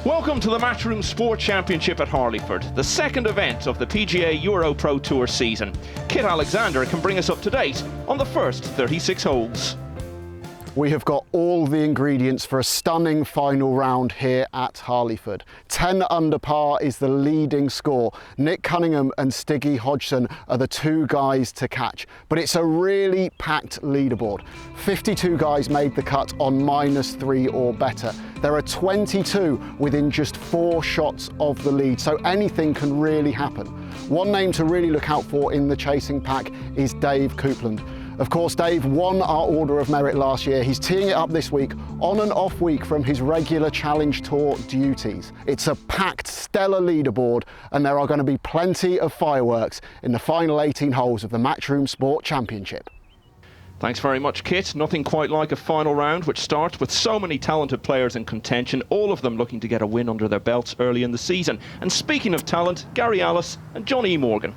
Welcome to the Matchroom Sport Championship at Harleyford, the second event of the PGA EuroPro Tour season. Kit Alexander can bring us up to date on the first 36 holes. We have got all the ingredients for a stunning final round here at Harleyford. 10 under par is the leading score. Nick Cunningham and Stiggy Hodgson are the two guys to catch, but it's a really packed leaderboard. 52 guys made the cut on -3 or better. There are 22 within just 4 shots of the lead, so anything can really happen. One name to really look out for in the chasing pack is Dave Coupland. Of course, Dave won our Order of Merit last year. He's teeing it up this week on an off week from his regular Challenge Tour duties. It's a packed, stellar leaderboard, and there are going to be plenty of fireworks in the final 18 holes of the Matchroom Sport Championship. Thanks very much, Kit. Nothing quite like a final round which starts with so many talented players in contention, all of them looking to get a win under their belts early in the season. And speaking of talent, Gary Ellis and Johnny Morgan.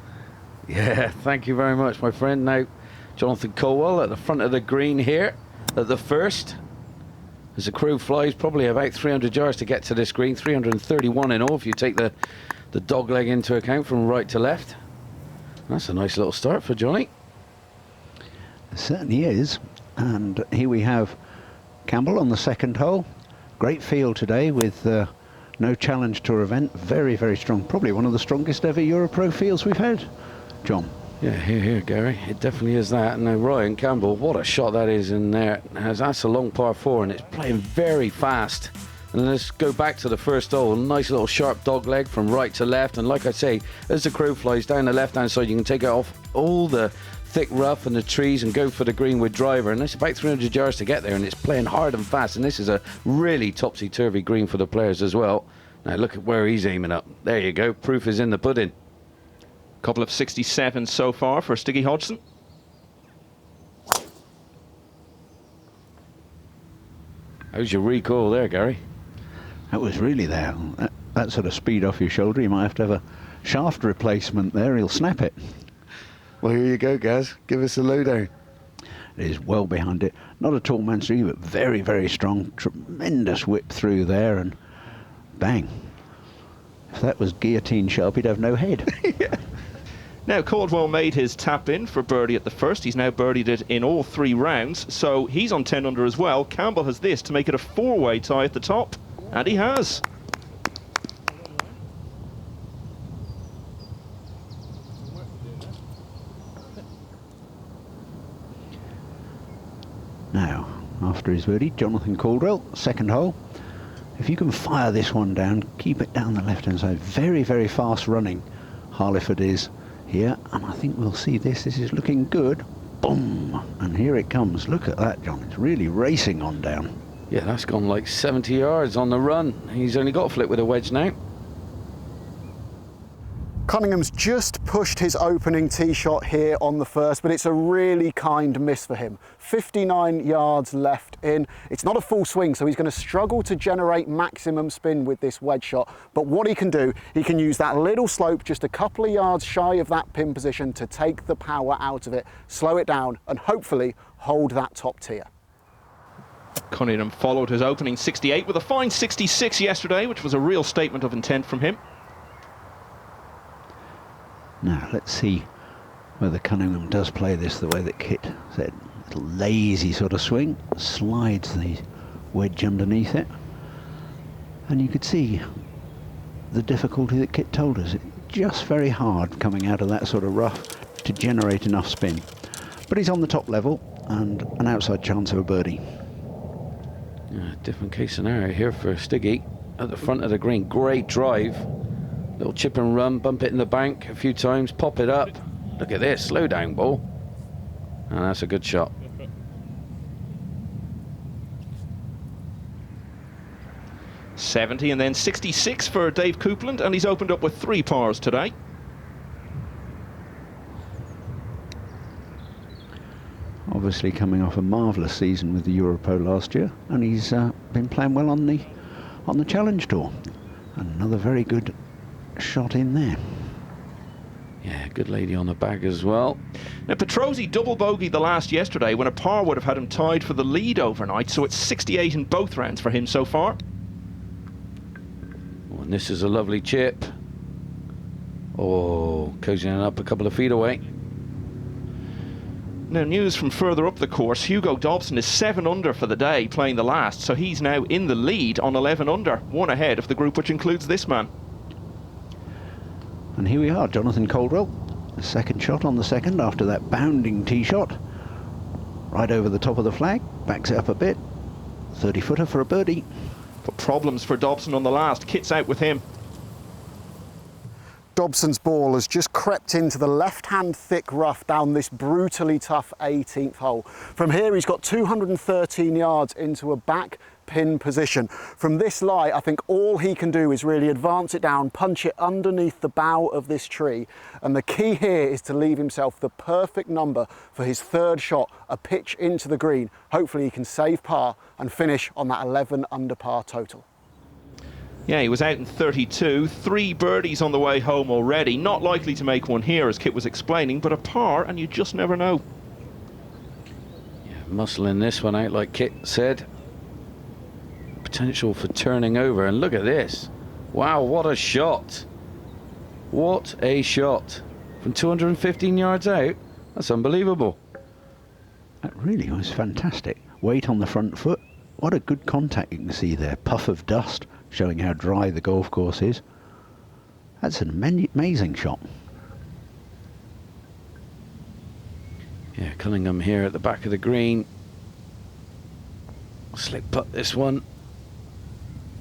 Yeah, thank you very much, my friend. Now, Jonathan Colwell at the front of the green here at the first. As the crew flies, probably about 300 yards to get to this green, 331 in all if you take the dog leg into account from right to left. That's a nice little start for Johnny. It certainly is. And here we have Campbell on the second hole. Great field today with no Challenge Tour event. Very, very strong. Probably one of the strongest ever EuroPro fields we've had, John. Yeah, here, Gary. It definitely is that. And now Ryan Campbell, what a shot that is in there. That's a long par 4, and it's playing very fast. And let's go back to the first hole. Nice little sharp dog leg from right to left. And like I say, as the crow flies down the left-hand side, you can take it off all the thick rough and the trees and go for the green with driver. And it's about 300 yards to get there, and it's playing hard and fast. And this is a really topsy-turvy green for the players as well. Now look at where he's aiming up. There you go. Proof is in the pudding. Couple of 67 so far for Stiggy Hodgson. How's your recoil there, Gary? That was really there. That sort of speed off your shoulder, you might have to have a shaft replacement there. He'll snap it. Well, here you go, Gaz. Give us a lowdown. It is well behind it. Not a tall man's tree, but very, very strong. Tremendous whip through there, and bang. If that was guillotine sharp, he'd have no head. Yeah. Now, Caldwell made his tap in for birdie at the first. He's now birdied it in all 3 rounds, so he's on 10 under as well. Campbell has this to make it a 4-way tie at the top, and he has. Now, after his birdie, Jonathan Caldwell, second hole. If you can fire this one down, keep it down the left-hand side. Very, very fast running, Harleyford is here, and I think we'll see this. This is looking good. Boom! And here it comes. Look at that, John. It's really racing on down. Yeah, that's gone like 70 yards on the run. He's only got a flip with a wedge now. Cunningham's just pushed his opening tee shot here on the first, but it's a really kind miss for him. 59 yards left in. It's not a full swing, so he's going to struggle to generate maximum spin with this wedge shot. But what he can do, he can use that little slope just a couple of yards shy of that pin position to take the power out of it, slow it down, and hopefully hold that top tier. Cunningham followed his opening 68 with a fine 66 yesterday, which was a real statement of intent from him. Now, let's see whether Cunningham does play this the way that Kit said. A little lazy sort of swing, slides the wedge underneath it. And you could see the difficulty that Kit told us. It's just very hard coming out of that sort of rough to generate enough spin. But he's on the top level and an outside chance of a birdie. Yeah, different case scenario here for Stiggy at the front of the green. Great drive. Little chip and run, bump it in the bank a few times, pop it up. Look at this, slow down ball. And that's a good shot. .70 and then 66 for Dave Coupland, and he's opened up with 3 pars today. Obviously coming off a marvellous season with the EuroPro last year, and he's been playing well on the Challenge Tour. Another very good shot in there. Yeah, good lady on the bag as well. Now, Petrozzi double bogeyed the last yesterday when a par would have had him tied for the lead overnight, so it's 68 in both rounds for him so far. and this is a lovely chip. Oh, cozying up a couple of feet away. Now, news from further up the course, Hugo Dobson is 7 under for the day, playing the last, so he's now in the lead on 11 under, one ahead of the group which includes this man. And here we are, Jonathan Caldwell. The second shot on the second after that bounding tee shot. Right over the top of the flag, backs it up a bit. 30-footer for a birdie. But problems for Dobson on the last, Kit's out with him. Dobson's ball has just crept into the left-hand thick rough down this brutally tough 18th hole. From here, he's got 213 yards into a back pin position. From this lie, I think all he can do is really advance it down, punch it underneath the bough of this tree. And the key here is to leave himself the perfect number for his third shot, a pitch into the green. Hopefully he can save par and finish on that 11 under par total. Yeah, he was out in 32, 3 birdies on the way home already. Not likely to make one here, as Kit was explaining, but a par, and you just never know. Yeah, muscling this one out, like Kit said. Potential for turning over, and look at this. Wow, what a shot. What a shot. From 215 yards out, that's unbelievable. That really was fantastic. Weight on the front foot. What a good contact you can see there. Puff of dust, showing how dry the golf course is. That's an amazing shot. Yeah, Cunningham here at the back of the green. Slick putt this one.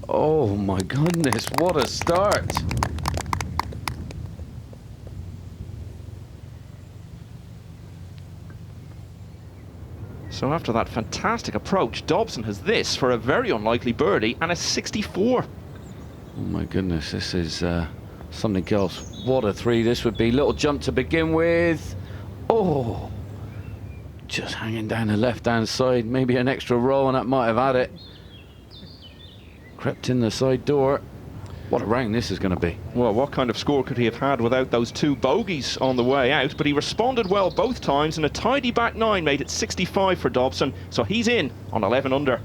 Oh my goodness, what a start. So after that fantastic approach, Dobson has this for a very unlikely birdie and a 64. Oh my goodness, this is something else. What a 3 this would be. Little jump to begin with. Oh, just hanging down the left-hand side. Maybe an extra roll and that might have had it. Crept in the side door. What a round this is going to be. Well, what kind of score could he have had without those 2 bogeys on the way out? But he responded well both times, and a tidy back 9 made it 65 for Dobson, so he's in on 11 under.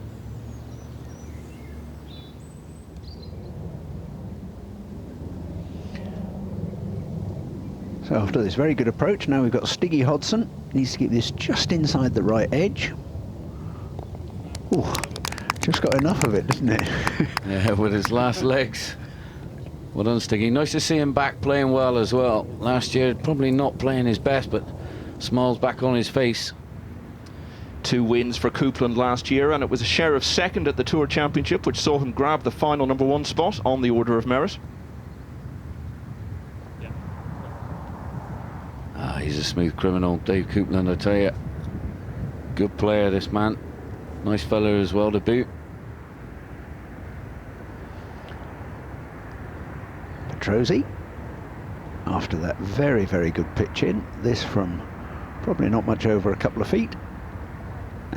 So after this very good approach, now we've got Stiggy Hodson. Needs to keep this just inside the right edge. Ooh, just got enough of it, doesn't it? Yeah, with his last legs. Well done, Stiggy. Nice to see him back playing well as well. Last year, probably not playing his best, but smiles back on his face. 2 wins for Coupland last year, and it was a share of second at the Tour Championship, which saw him grab the final #1 spot on the order of merit. Ah, he's a smooth criminal, Dave Coupland, I tell you. Good player, this man. Nice fella as well to boot. Petrozzi, after that very, very good pitch in, this from probably not much over a couple of feet,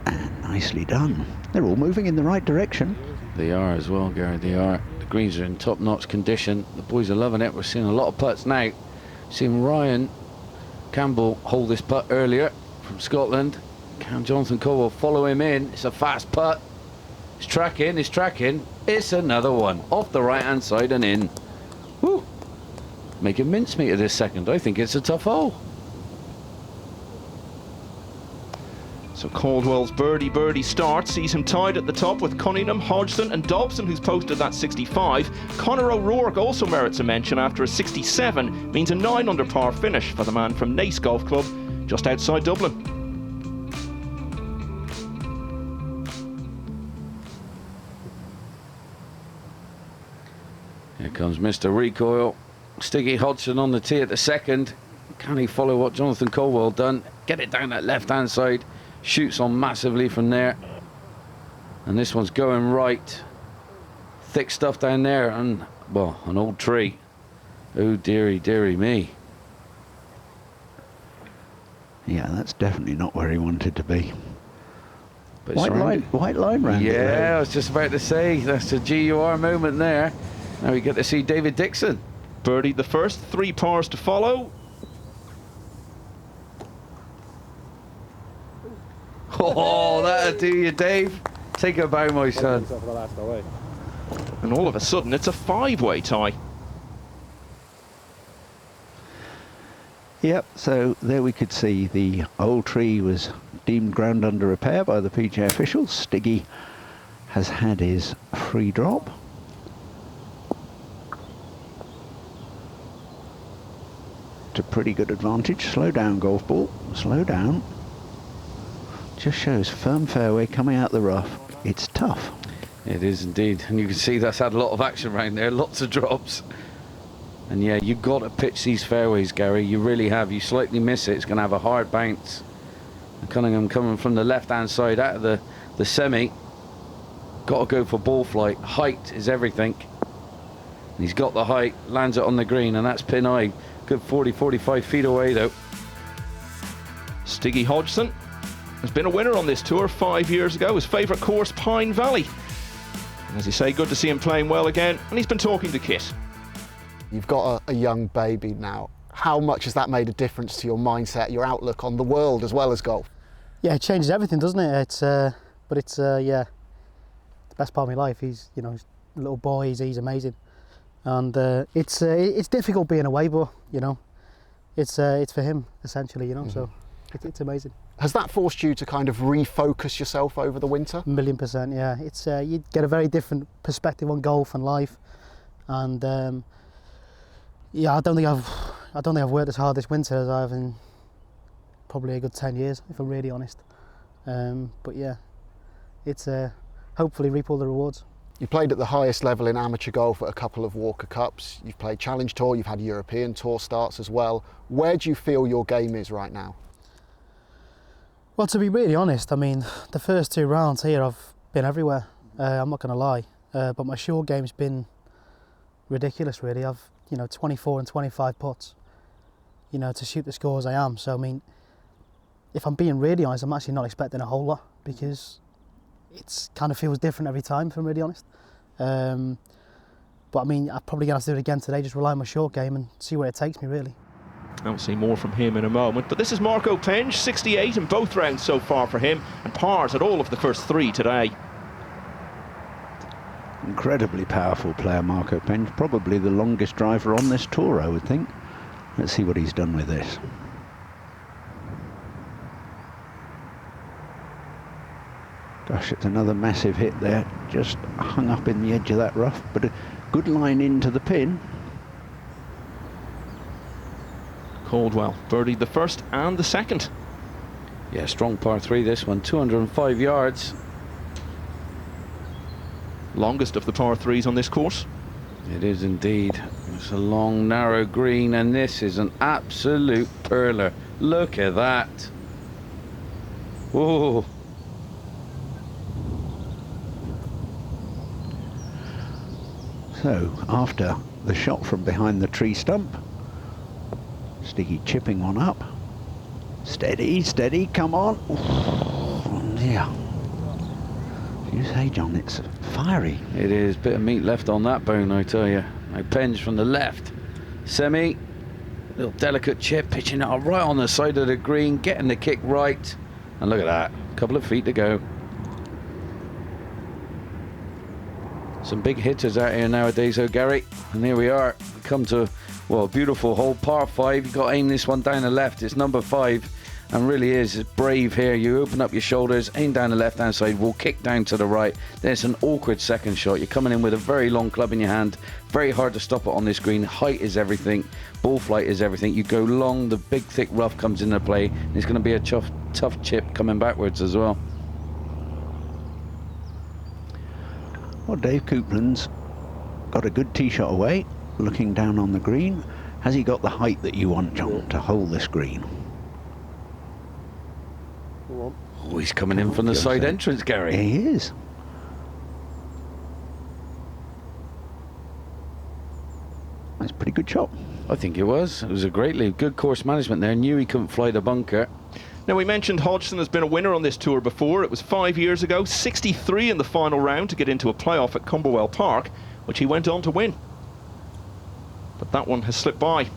and nicely done. They're all moving in the right direction. They are as well, Gary, they are. The greens are in top-notch condition. The boys are loving it. We're seeing a lot of putts now. Seeing Ryan Campbell hold this putt earlier from Scotland. Can Jonathan Caldwell follow him in? It's a fast putt. It's tracking, it's tracking. It's another one. Off the right-hand side and in. Woo! Making mincemeat of this second. I think it's a tough hole. So Caldwell's birdie start sees him tied at the top with Cunningham, Hodgson and Dobson, who's posted that 65. Conor O'Rourke also merits a mention after a 67, means a 9 under par finish for the man from Nace Golf Club, just outside Dublin. Here comes Mr. Recoil. Stiggy Hodgson on the tee at the second. Can he follow what Jonathan Caldwell done? Get it down that left-hand side. Shoots on massively from there. And this one's going right. Thick stuff down there and, well, an old tree. Oh, dearie, dearie me. Yeah, that's definitely not where he wanted to be. But it's White line round it, Yeah, though. I was just about to say, that's a GUR moment there. Now we get to see David Dixon. Birdied the first, 3 pars to follow. Oh, that'll do you, Dave. Take a bow, my son. And all of a sudden, it's a 5-way tie. Yep, so there we could see the old tree was deemed ground under repair by the PGA officials. Stiggy has had his free drop. To pretty good advantage. Slow down, golf ball. Slow down. Just shows firm fairway coming out the rough. It's tough. It is indeed, and you can see that's had a lot of action around there, lots of drops. And yeah, you've got to pitch these fairways, Gary, you really have. You slightly miss it, it's going to have a hard bounce. And Cunningham coming from the left-hand side out of the semi. Got to go for ball flight. Height is everything. And he's got the height, lands it on the green, and that's pin high. Good 40-45 feet away, though. Stiggy Hodgson has been a winner on this tour 5 years ago. His favourite course, Pine Valley. And as you say, good to see him playing well again. And he's been talking to Kit. You've got a young baby now. How much has that made a difference to your mindset, your outlook on the world as well as golf? Yeah, it changes everything, doesn't it? Yeah, the best part of my life. He's, you know, he's a little boy. He's amazing, and it's difficult being away, but you know, it's for him essentially, you know. So it's amazing. Has that forced you to kind of refocus yourself over the winter? 1,000,000%. Yeah, it's you get a very different perspective on golf and life, and yeah, I don't think I've worked as hard this winter as I have in probably a good 10 years, if I'm really honest. But yeah, it's hopefully reap all the rewards. You played at the highest level in amateur golf at a couple of Walker Cups. You've played Challenge Tour, you've had European Tour starts as well. Where do you feel your game is right now? Well, to be really honest, I mean, the first 2 rounds here I've been everywhere. I'm not going to lie, but my short game's been ridiculous, really. I've 24 and 25 putts, to shoot the scores I am. So I mean, if I'm being really honest, I'm actually not expecting a whole lot because it's kind of feels different every time, if I'm really honest. But I mean, I'm probably going to have to do it again today, just rely on my short game and see where it takes me, really. I'll see more from him in a moment. But this is Marco Penge, 68 in both rounds so far for him, and pars at all of the first 3 today. Incredibly powerful player, Marco Penge. Probably the longest driver on this tour, I would think. Let's see what he's done with this. Gosh, it's another massive hit there. Just hung up in the edge of that rough, but a good line into the pin. Caldwell birdied the first and the second. Yeah, strong par 3 this one, 205 yards. Longest of the par 3s on this course. It is indeed. It's a long, narrow green, and this is an absolute perler. Look at that. Whoa. So, after the shot from behind the tree stump, Stiggy chipping one up. Steady, steady, come on. Oh, yeah. You say, John, it's fiery. It is. Bit of meat left on that bone, I tell you. Now Penge from the left. Semi. Little delicate chip, pitching it right on the side of the green, getting the kick right. And look at that. A couple of feet to go. Some big hitters out here nowadays, though, Gary. And here we are. We come to, well, a beautiful hole, par 5. You've got to aim this one down the left. It's number 5. And really is brave here. You open up your shoulders, aim down the left-hand side, will kick down to the right. Then it's an awkward second shot. You're coming in with a very long club in your hand. Very hard to stop it on this green. Height is everything. Ball flight is everything. You go long, the big, thick rough comes into play. And it's going to be a tough chip coming backwards as well. Well, Dave Coupland's got a good tee shot away, looking down on the green. Has he got the height that you want, John, to hold this green? Oh, he's coming in from the side entrance, Gary. He is. That's a pretty good shot. I think it was. It was a great lead. Good course management there. Knew he couldn't fly the bunker. Now, we mentioned Hodgson has been a winner on this tour before. It was 5 years ago, 63 in the final round to get into a playoff at Camberwell Park, which he went on to win. But that one has slipped by.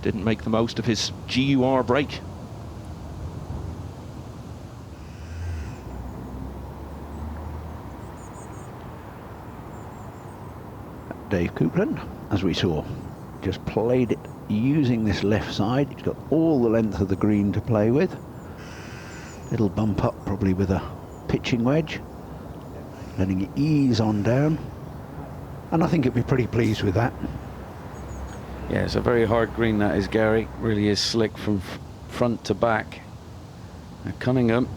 Didn't make the most of his GUR break. Dave Coupland, as we saw. Just played it using this left side. He's got all the length of the green to play with. Little bump up probably with a pitching wedge. Letting it ease on down. And I think he'll be pretty pleased with that. Yeah, it's a very hard green, that is, Gary. Really is slick from front to back. Now Cunningham,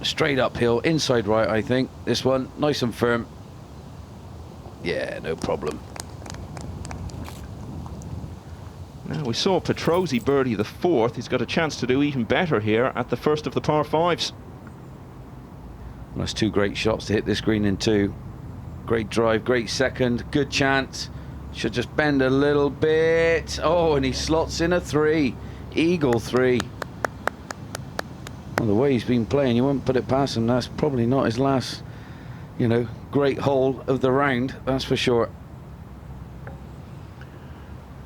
straight uphill, inside right, I think. This one, nice and firm. Yeah, no problem. Now we saw Petrozzi birdie the 4th. He's got a chance to do even better here at the first of the par 5s. Well, that's 2 great shots to hit this green in 2. Great drive, great second, good chance. Should just bend a little bit. Oh, and he slots in a 3. Eagle 3. Well, the way he's been playing, you won't put it past him. That's probably not his last, you know, great hole of the round, that's for sure.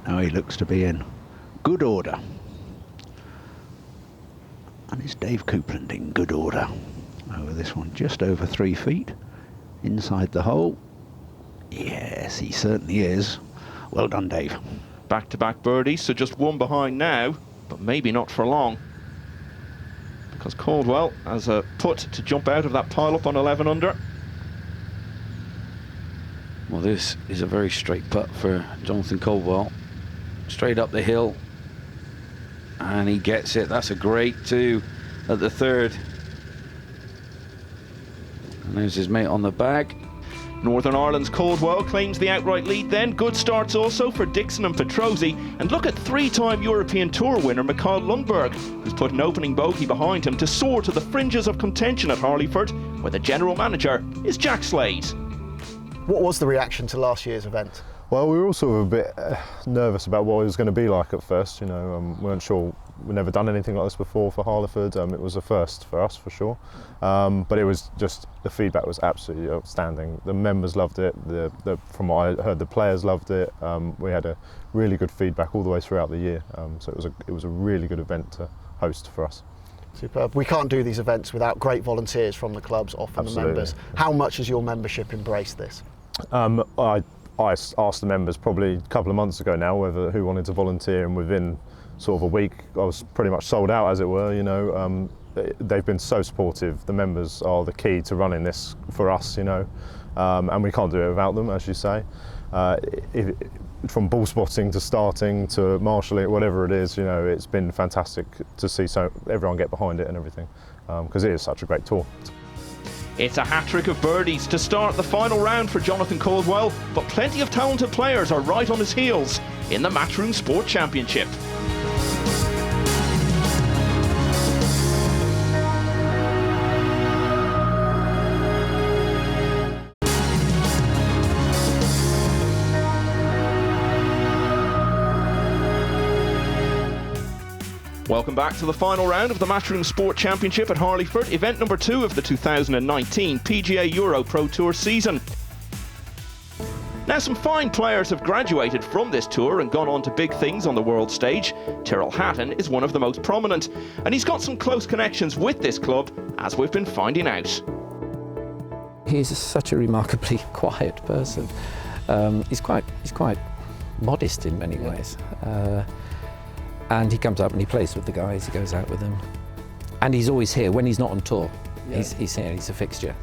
Now he looks to be in good order. And it's Dave Coupland in good order. Over this one, just over 3 feet. Inside the hole. Yes, he certainly is. Well done, Dave. Back-to-back birdies, so just 1 behind now, but maybe not for long. Because Caldwell has a putt to jump out of that pile-up on 11 under. Well, this is a very straight putt for Jonathan Caldwell. Straight up the hill. And he gets it. That's a great 2 at the 3rd. And there's his mate on the bag. Northern Ireland's Caldwell claims the outright lead then. Good starts also for Dixon and Petrozzi. And look at 3-time European Tour winner Mikael Lundberg, who's put an opening bogey behind him to soar to the fringes of contention at Harleyford, where the general manager is Jack Slade. What was the reaction to last year's event? Well, we were all sort of a bit nervous about what it was going to be like at first. You know, we weren't sure. We'd never done anything like this before for Harleyford. It was a first for us, for sure. But it was just, the feedback was absolutely outstanding. The members loved it. From what I heard, the players loved it. We had a really good feedback all the way throughout the year. So it was a really good event to host for us. Superb. We can't do these events without great volunteers from the clubs, often Absolutely. the members. How much has your membership embraced this? I asked the members probably a couple of months ago now who wanted to volunteer, and within sort of a week I was pretty much sold out, as it were. You know, they've been so supportive. The members are the key to running this for us, you know, and we can't do it without them, as you say. From ball spotting to starting to marshalling, whatever it is, you know, it's been fantastic to see everyone get behind it and everything, because it is such a great tour. It's a hat-trick of birdies to start the final round for Jonathan Caldwell, but plenty of talented players are right on his heels in the Matchroom Sport Championship. Welcome back to the final round of the Matchroom Sport Championship at Harleyford, event number 2 of the 2019 PGA EuroPro Tour season. Now, some fine players have graduated from this tour and gone on to big things on the world stage. Tyrrell Hatton is one of the most prominent, and he's got some close connections with this club, as we've been finding out. He's such a remarkably quiet person. He's quite modest in many ways. And he comes up and he plays with the guys, he goes out with them. And he's always here when he's not on tour. Yeah. He's here, he's a fixture.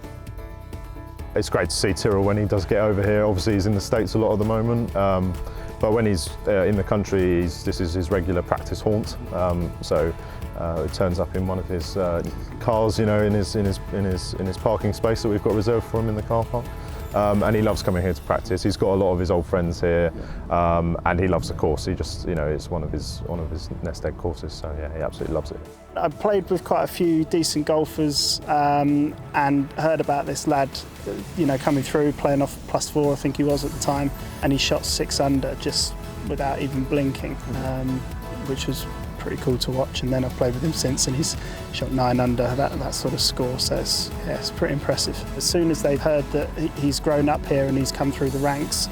It's great to see Tyrrell when he does get over here. Obviously he's in the States a lot at the moment, but when he's in the country, this is his regular practice haunt. So it turns up in one of his cars, you know, in his parking space that we've got reserved for him in the car park. And he loves coming here to practice. He's got a lot of his old friends here, and he loves the course. He just, you know, it's one of his nest egg courses. So yeah, he absolutely loves it. I played with quite a few decent golfers, and heard about this lad, you know, coming through, playing off +4, I think he was at the time, and he shot 6 under just without even blinking, which was pretty cool to watch. And then I've played with him since, and he's shot 9 under that sort of score, so it's pretty impressive. As soon as they've heard that he's grown up here and he's come through the ranks,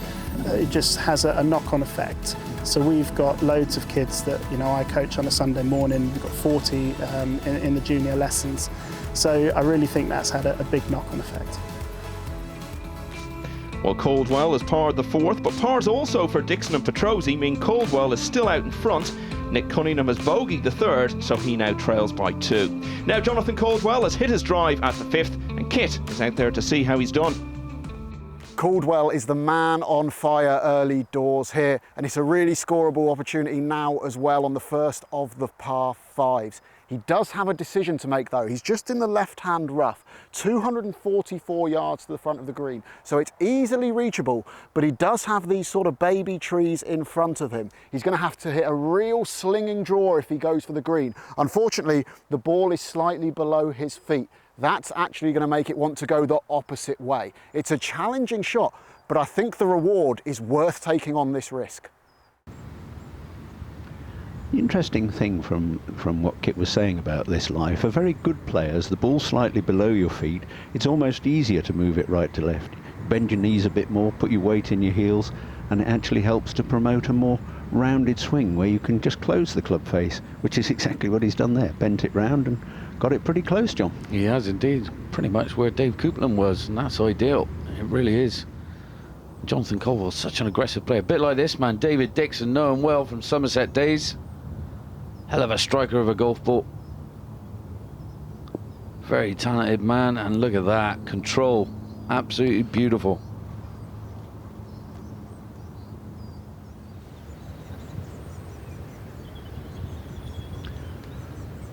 it just has a knock-on effect. So we've got loads of kids that, you know, I coach on a Sunday morning. We've got 40 in the junior lessons, so I really think that's had a big knock-on effect. Well, Caldwell has parred the fourth, but pars also for Dixon and Petrozzi mean Caldwell is still out in front. Nick Cunningham has bogeyed the third, so he now trails by 2. Now Jonathan Caldwell has hit his drive at the 5th, and Kit is out there to see how he's done. Caldwell is the man on fire early doors here, and it's a really scoreable opportunity now as well on the first of the par 5s. He does have a decision to make though. He's just in the left-hand rough, 244 yards to the front of the green. So it's easily reachable, but he does have these sort of baby trees in front of him. He's going to have to hit a real slinging draw if he goes for the green. Unfortunately, the ball is slightly below his feet. That's actually going to make it want to go the opposite way. It's a challenging shot, but I think the reward is worth taking on this risk. The interesting thing from what Kit was saying about this lie, for very good players, the ball's slightly below your feet, it's almost easier to move it right to left. Bend your knees a bit more, put your weight in your heels, and it actually helps to promote a more rounded swing where you can just close the club face, which is exactly what he's done there. Bent it round and got it pretty close, John. He has indeed. Pretty much where Dave Coupland was, and that's ideal. It really is. Jonathan Caldwell's such an aggressive player. A bit like this man, David Dixon, know him well from Somerset days. Hell of a striker of a golf ball. Very talented man, and look at that control. Absolutely beautiful.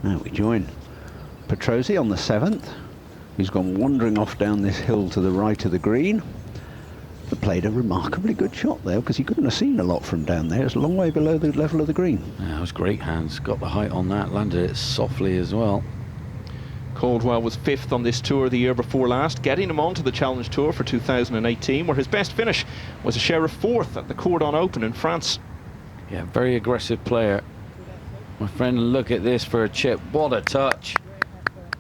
Now we join Petrozzi on the 7th, who's gone wandering off down this hill to the right of the green. But played a remarkably good shot there, because he couldn't have seen a lot from down there. It's a long way below the level of the green. Yeah, it was great hands. Got the height on that, landed it softly as well. Caldwell was 5th on this tour the year before last, getting him onto the Challenge Tour for 2018, where his best finish was a share of 4th at the Cordon Open in France. Yeah, very aggressive player. My friend, look at this for a chip. What a touch.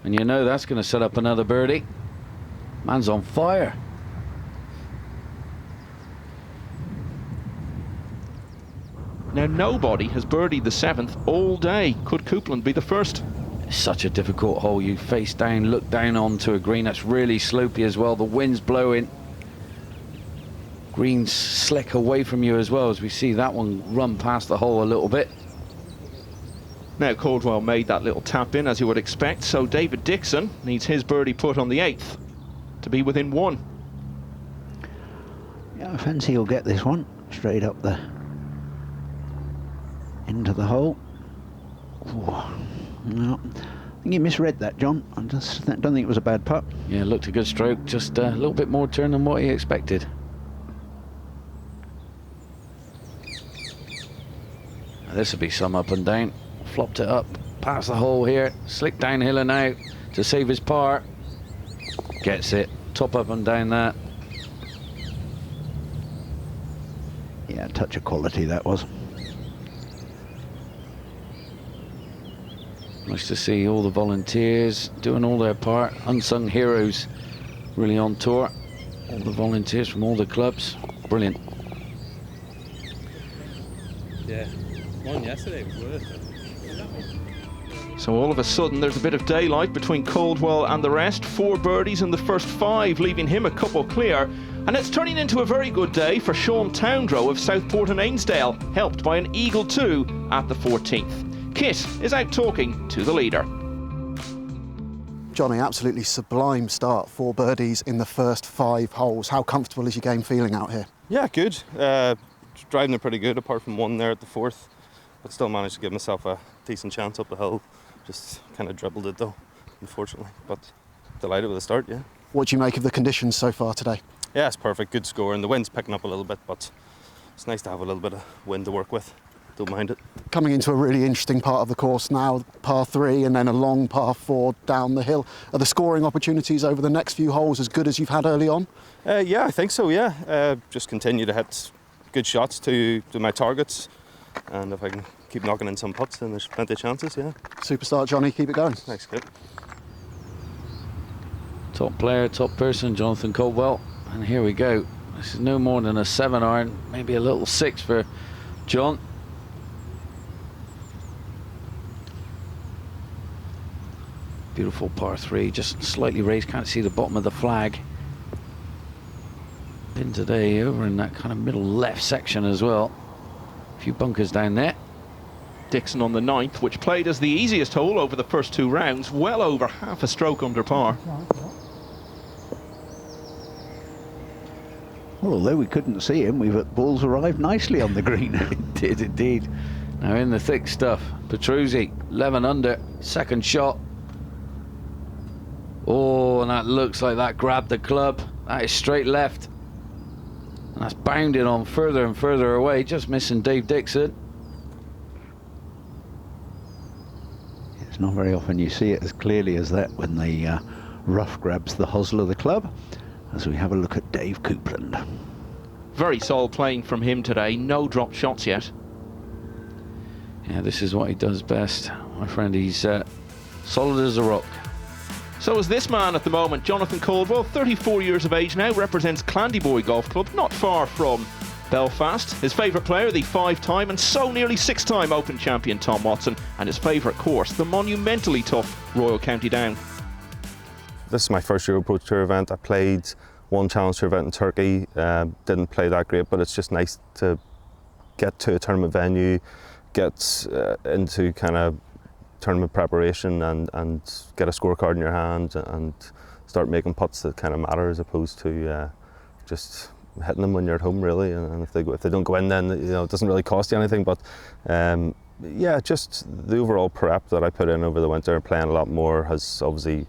And you know that's going to set up another birdie. Man's on fire. Now nobody has birdied the 7th all day. Could Coupland be the first? It's such a difficult hole. You face down, look down onto a green that's really slopey as well. The wind's blowing. Green's slick away from you as well, as we see that one run past the hole a little bit. Now Caldwell made that little tap in, as you would expect, so David Dixon needs his birdie put on the 8th to be within 1. Yeah, I fancy he'll get this one straight up the into the hole. Whoa. No, I think you misread that, John. I just don't think it was a bad putt. Yeah, looked a good stroke, just a little bit more turn than what he expected. Now, this will be some up and down. Flopped it up past the hole here, slick downhill and out to save his par. Gets it, top up and down that. Yeah, a touch of quality that was. Nice to see all the volunteers doing all their part. Unsung heroes really on tour. All the volunteers from all the clubs. Brilliant. Yeah, one yesterday was worth it. So all of a sudden there's a bit of daylight between Caldwell and the rest. 4 birdies in the first 5, leaving him a couple clear. And it's turning into a very good day for Sean Towndrow of Southport and Ainsdale, helped by an Eagle 2 at the 14th. Kit is out talking to the leader. Johnny, absolutely sublime start. 4 birdies in the first 5 holes. How comfortable is your game feeling out here? Yeah, good. Driving it pretty good, apart from one there at the 4th, but still managed to give myself a decent chance up the hill. Just kind of dribbled it though, unfortunately, but delighted with the start, yeah. What do you make of the conditions so far today? Yeah, it's perfect, good score, and the wind's picking up a little bit, but it's nice to have a little bit of wind to work with. Don't mind it. Coming into a really interesting part of the course now, par 3 and then a long par 4 down the hill. Are the scoring opportunities over the next few holes as good as you've had early on? Yeah, I think so, yeah. Just continue to hit good shots to my targets, and if I can keep knocking in some putts, then there's plenty of chances, yeah. Super start, Johnny. Keep it going. Thanks, Kit. Top player, top person, Jonathan Caldwell. And here we go. This is no more than a 7 iron, maybe a little 6 for John. Beautiful par 3, just slightly raised, can't see the bottom of the flag. Been today over in that kind of middle left section as well. A few bunkers down there. Dixon on the 9th, which played as the easiest hole over the first 2 rounds, well over half a stroke under par. Well, although we couldn't see him, balls arrived nicely on the green. It did indeed. Now in the thick stuff, Petruzzi, 11 under, second shot. Oh, and that looks like that grabbed the club. That is straight left. And that's bounding on further and further away, just missing Dave Dixon. It's not very often you see it as clearly as that when the rough grabs the hosel of the club, as we have a look at Dave Coupland. Very solid playing from him today, no dropped shots yet. Yeah, this is what he does best. My friend, he's solid as a rock. So is this man at the moment, Jonathan Caldwell, 34 years of age now, represents Clandyboy Golf Club, not far from Belfast. His favourite player, the 5-time and so nearly 6-time Open champion Tom Watson, and his favourite course, the monumentally tough Royal County Down. This is my first EuroPro Tour event. I played one Challenge Tour event in Turkey. Didn't play that great, but it's just nice to get to a tournament venue, get into kind of tournament preparation and get a scorecard in your hand and start making putts that kind of matter, as opposed to just hitting them when you're at home, really. And if they don't go in, then it doesn't really cost you anything. But yeah, just the overall prep that I put in over the winter and playing a lot more has obviously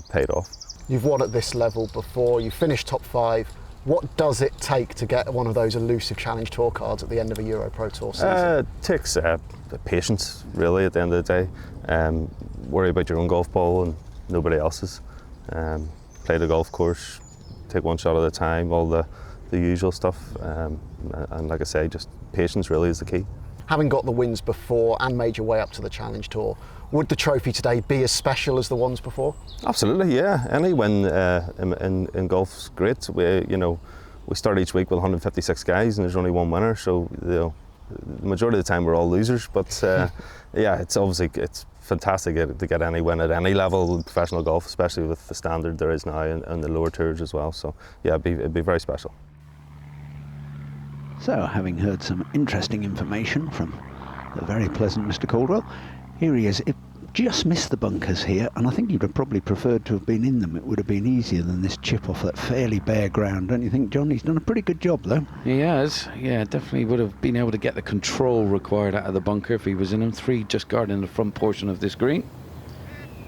paid off. You've won at this level before, you finished top 5. What does it take to get one of those elusive Challenge Tour cards at the end of a EuroPro Tour season? It takes patience, really, at the end of the day. Worry about your own golf ball and nobody else's. Play the golf course, take one shot at a time, all the usual stuff. And like I say, just patience really is the key. Having got the wins before and made your way up to the Challenge Tour, would the trophy today be as special as the ones before? Absolutely, yeah. Any win in golf's great. We start each week with 156 guys, and there's only one winner. So the majority of the time we're all losers. But yeah, it's fantastic to get any win at any level in professional golf, especially with the standard there is now in the lower tours as well. So yeah, it'd be very special. So, having heard some interesting information from the very pleasant Mr. Caldwell, here he is. It just missed the bunkers here, and I think you'd have probably preferred to have been in them. It would have been easier than this chip off that fairly bare ground, don't you think, John? He's done a pretty good job, though. He has, yeah, definitely would have been able to get the control required out of the bunker if he was in them. 3 just guarding the front portion of this green.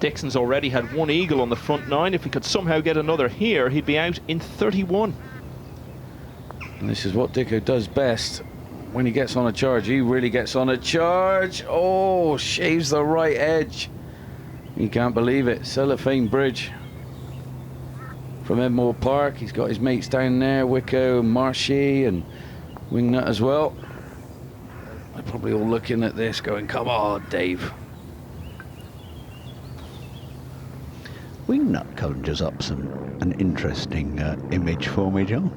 Dixon's already had 1 eagle on the front 9. If he could somehow get another here, he'd be out in 31. And this is what Dicko does best. When he gets on a charge, he really gets on a charge. Oh, shaves the right edge. You can't believe it. Cellophane Bridge from Edmore Park. He's got his mates down there, Wicko, Marshy and Wingnut as well. They're probably all looking at this going, come on, Dave. Wingnut conjures up an interesting image for me, John.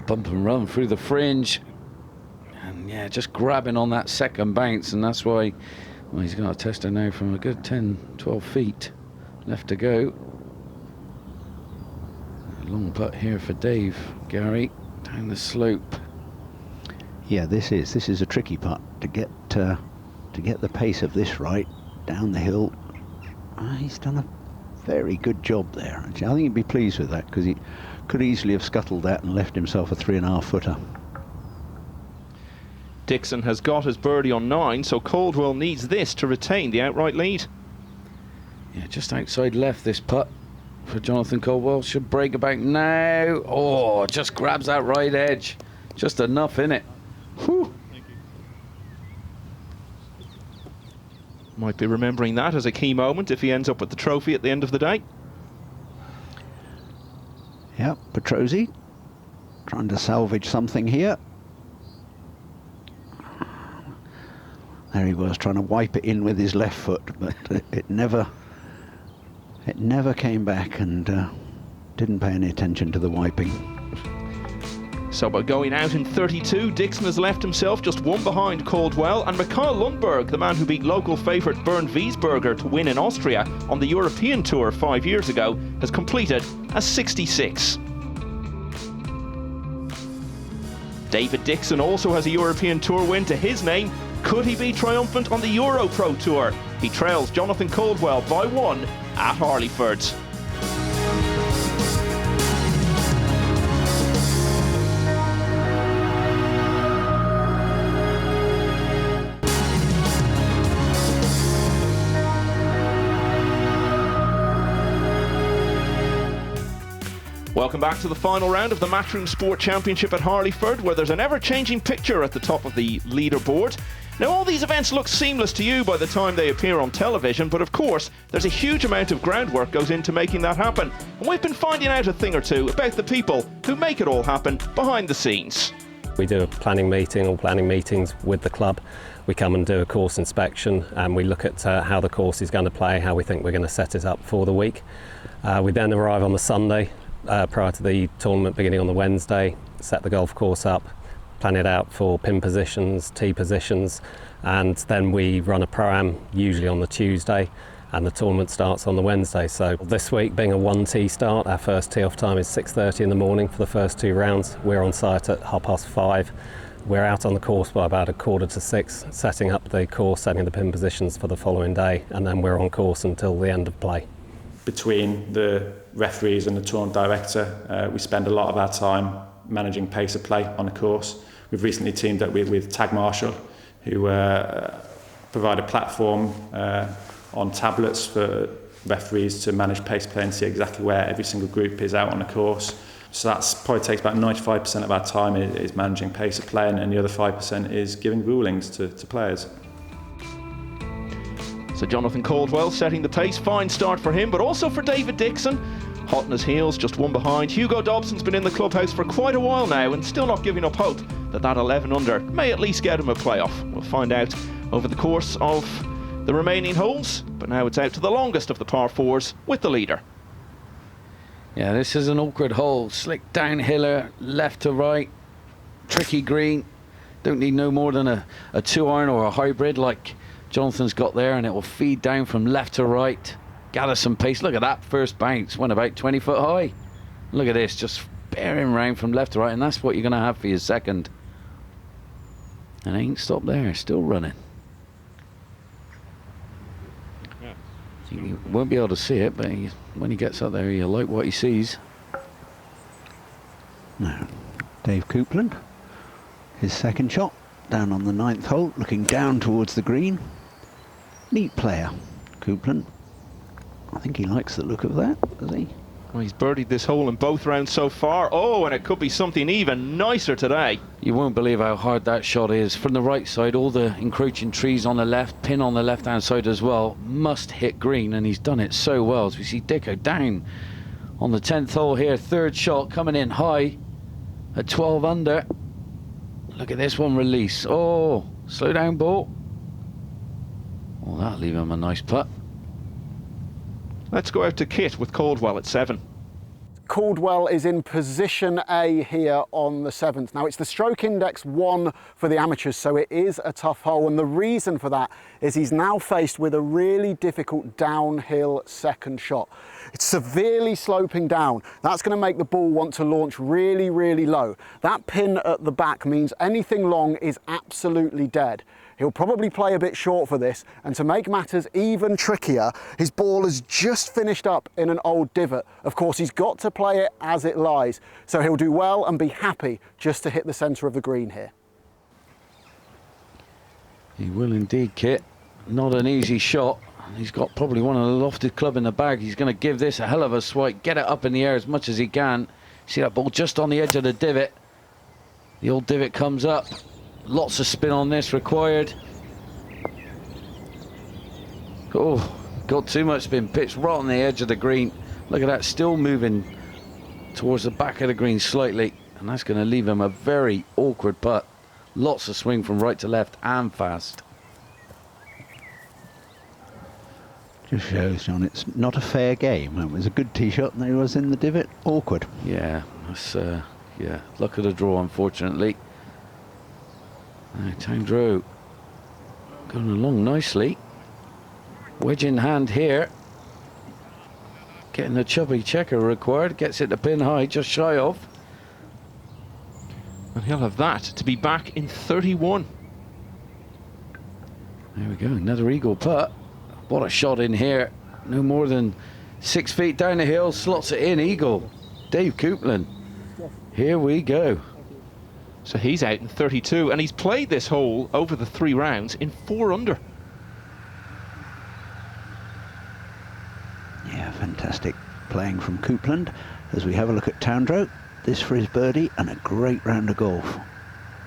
Bump and run through the fringe, and yeah, just grabbing on that second bounce, and that's why he's got a tester now from a good 10-12 feet left to go. A long putt here for Dave, Gary, down the slope. Yeah, this is a tricky putt to get the pace of this right down the hill. He's done a very good job there. Actually, I think he'd be pleased with that, because he could easily have scuttled that and left himself a 3.5 footer. Dixon has got his birdie on 9, so Caldwell needs this to retain the outright lead. Yeah, just outside left this putt for Jonathan Caldwell. Should break about now. Oh, just grabs that right edge. Just enough in it. Whew. Might be remembering that as a key moment if he ends up with the trophy at the end of the day. Yep, Petruzzi trying to salvage something here. There he was, trying to wipe it in with his left foot, but it never came back, and didn't pay any attention to the wiping. So by going out in 32, Dixon has left himself just one behind Caldwell, and Mikael Lundberg, the man who beat local favourite Bernd Wiesberger to win in Austria on the European Tour 5 years ago, has completed as 66. David Dixon also has a European Tour win to his name. Could he be triumphant on the EuroPro Tour? He trails Jonathan Caldwell by 1 at Harleyford. Welcome back to the final round of the Matchroom Sport Championship at Harleyford, where there's an ever-changing picture at the top of the leaderboard. Now, all these events look seamless to you by the time they appear on television, but of course, there's a huge amount of groundwork goes into making that happen. And we've been finding out a thing or two about the people who make it all happen behind the scenes. We do a planning meeting or planning meetings with the club. We come and do a course inspection, and we look at how the course is going to play, how we think we're going to set it up for the week. We then arrive on the Sunday, prior to the tournament beginning on the Wednesday, set the golf course up, plan it out for pin positions, tee positions, and then we run a pro-am usually on the Tuesday, and the tournament starts on the Wednesday. So this week, being a 1 tee start, our first tee off time is 6:30 in the morning for the first 2 rounds. We're on site at 5:30. We're out on the course by about 5:45, setting up the course, setting the pin positions for the following day, and then we're on course until the end of play. Between the referees and the tournament director, we spend a lot of our time managing pace of play on the course. We've recently teamed up with Tag Marshall, who provide a platform on tablets for referees to manage pace play and see exactly where every single group is out on the course. So that's probably takes about 95% of our time is managing pace of play, and the other 5% is giving rulings to players. So Jonathan Caldwell setting the pace, fine start for him, but also for David Dixon. Hot on his heels, just 1 behind. Hugo Dobson's been in the clubhouse for quite a while now and still not giving up hope that 11 under may at least get him a playoff. We'll find out over the course of the remaining holes, but now it's out to the longest of the par 4s with the leader. Yeah, this is an awkward hole. Slick downhiller, left to right, tricky green. Don't need no more than a 2-iron or a hybrid like Jonathan's got there, and it will feed down from left to right, gather some pace. Look at that first bounce, went about 20 foot high. Look at this, just bearing round from left to right, and that's what you're going to have for your second. And it ain't stopped there, still running. Yeah. You won't be able to see it, but when he gets up there, you'll like what he sees. Now, Dave Coupland, his second shot, down on the 9th hole, looking down towards the green. Neat player, Coupland. I think he likes the look of that, does he? Well, he's birdied this hole in both rounds so far. Oh, and it could be something even nicer today. You won't believe how hard that shot is. From the right side, all the encroaching trees on the left, pin on the left-hand side as well, must hit green, and he's done it so well. As we see Dicko down on the 10th hole here, 3rd shot coming in high at 12 under. Look at this one release. Oh, slow down ball. Well, that'll leave him a nice putt. Let's go out to Kit with Caldwell at 7. Caldwell is in position A here on the 7th. Now, it's the stroke index 1 for the amateurs, so it is a tough hole, and the reason for that is he's now faced with a really difficult downhill second shot. It's severely sloping down. That's going to make the ball want to launch really, really low. That pin at the back means anything long is absolutely dead. He'll probably play a bit short for this, and to make matters even trickier, his ball has just finished up in an old divot. Of course, he's got to play it as it lies, so he'll do well and be happy just to hit the centre of the green here. He will indeed, Kit. Not an easy shot. He's got probably one of the lofted club in the bag. He's going to give this a hell of a swipe, get it up in the air as much as he can. See that ball just on the edge of the divot. The old divot comes up. Lots of spin on this required. Oh, got too much spin. Pitched right on the edge of the green. Look at that, still moving towards the back of the green slightly. And that's going to leave him a very awkward putt. Lots of swing from right to left and fast. Just shows, John, it's not a fair game. It was a good tee shot and he was in the divot. Awkward. Yeah, that's, Yeah, luck of the draw, unfortunately. Tandro going along nicely. Wedge in hand here. Getting the chubby checker required. Gets it to pin high, just shy of. And he'll have that to be back in 31. There we go, another eagle putt. What a shot in here. No more than 6 feet down the hill, slots it in, eagle. Dave Coupland. Here we go. So he's out in 32, and he's played this hole over the 3 rounds in 4 under. Yeah, fantastic playing from Coupland. As we have a look at Tandro, this for his birdie and a great round of golf.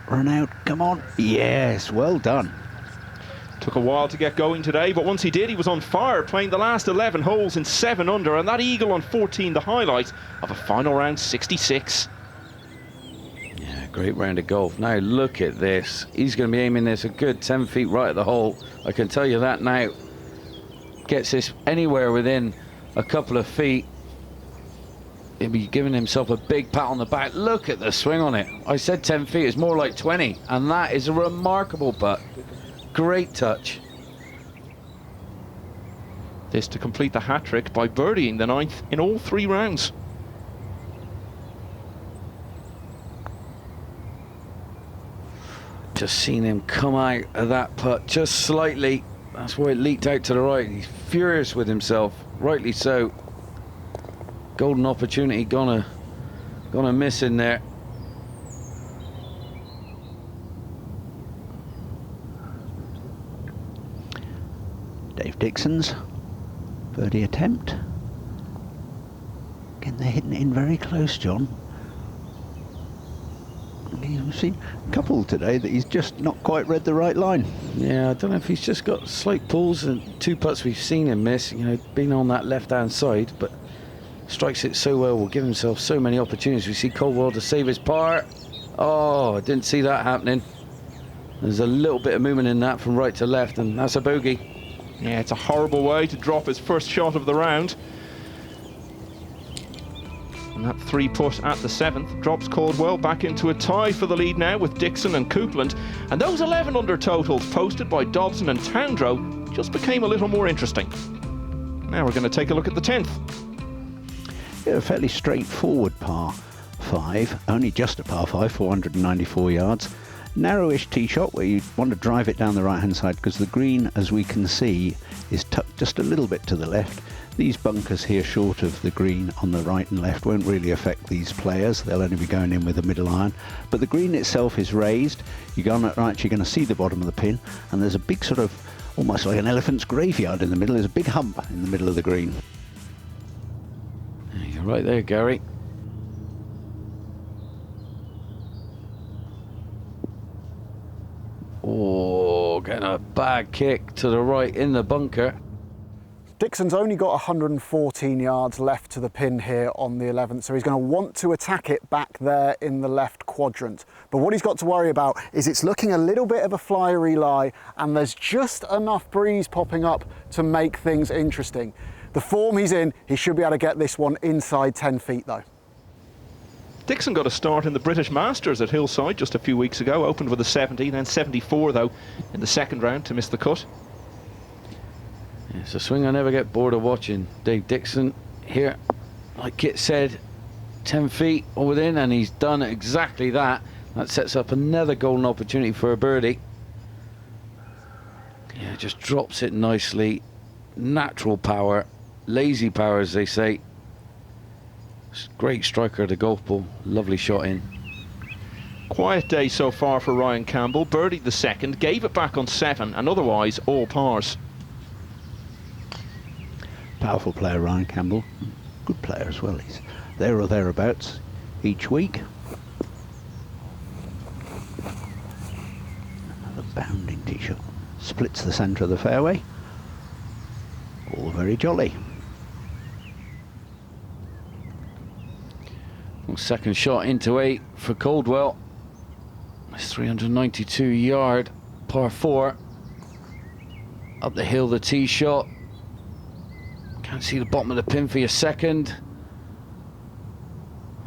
Run out, come on. Yes, well done. Took a while to get going today, but once he did, he was on fire, playing the last 11 holes in 7 under, and that eagle on 14, the highlight of a final round 66. Yeah, great round of golf. Now look at this. He's going to be aiming this a good 10 feet right at the hole. I can tell you that now. Gets this anywhere within a couple of feet. He'll be giving himself a big pat on the back. Look at the swing on it. I said 10 feet, it's more like 20, and that is a remarkable putt. Great touch. This to complete the hat-trick by birdieing the 9th in all 3 rounds. Just seen him come out of that putt just slightly. That's why it leaked out to the right. He's furious with himself, rightly so. Golden opportunity gonna miss in there. Dave Dixon's birdie attempt. Again, they're hitting it in very close, John. We've seen a couple today that he's just not quite read the right line. Yeah, I don't know if he's just got slight pulls, and 2 putts we've seen him miss, you know, being on that left-hand side, but strikes it so well, will give himself so many opportunities. We see Caldwell to save his par. Oh, I didn't see that happening. There's a little bit of movement in that from right to left, and that's a bogey. Yeah, it's a horrible way to drop his first shot of the round. And that 3-putt at the 7th drops Caldwell back into a tie for the lead now with Dixon and Coupland. And those 11 under totals posted by Dobson and Tandro just became a little more interesting. Now we're going to take a look at the 10th. Yeah, a fairly straightforward par 5, only just a par 5, 494 yards. Narrowish tee shot where you want to drive it down the right hand side because the green, as we can see, is tucked just a little bit to the left. These bunkers here short of the green on the right and left won't really affect these players. They'll only be going in with a middle iron. But the green itself is raised. You're actually going to see the bottom of the pin, and there's a big sort of, almost like an elephant's graveyard in the middle. There's a big hump in the middle of the green. You're right there, Gary. Oh, getting a bad kick to the right in the bunker. Dixon's only got 114 yards left to the pin here on the 11th, so he's going to want to attack it back there in the left quadrant. But what he's got to worry about is it's looking a little bit of a flyery lie, and there's just enough breeze popping up to make things interesting. The form he's in, he should be able to get this one inside 10 feet though. Dixon got a start in the British Masters at Hillside just a few weeks ago, opened with a 70, then 74 though in the 2nd round to miss the cut. It's a swing I never get bored of watching. Dave Dixon here, like Kit said, 10 feet or within, and he's done exactly that. That sets up another golden opportunity for a birdie. Yeah, just drops it nicely. Natural power, lazy power as they say. Great striker of the golf ball, lovely shot in. Quiet day so far for Ryan Campbell, birdied the 2nd, gave it back on 7, and otherwise all pars. Powerful player, Ryan Campbell. Good player as well. He's there or thereabouts each week. Another bounding tee shot. Splits the centre of the fairway. All very jolly. Well, 2nd shot into 8 for Caldwell. It's 392 yard par 4. Up the hill, the tee shot. Can't see the bottom of the pin for your 2nd.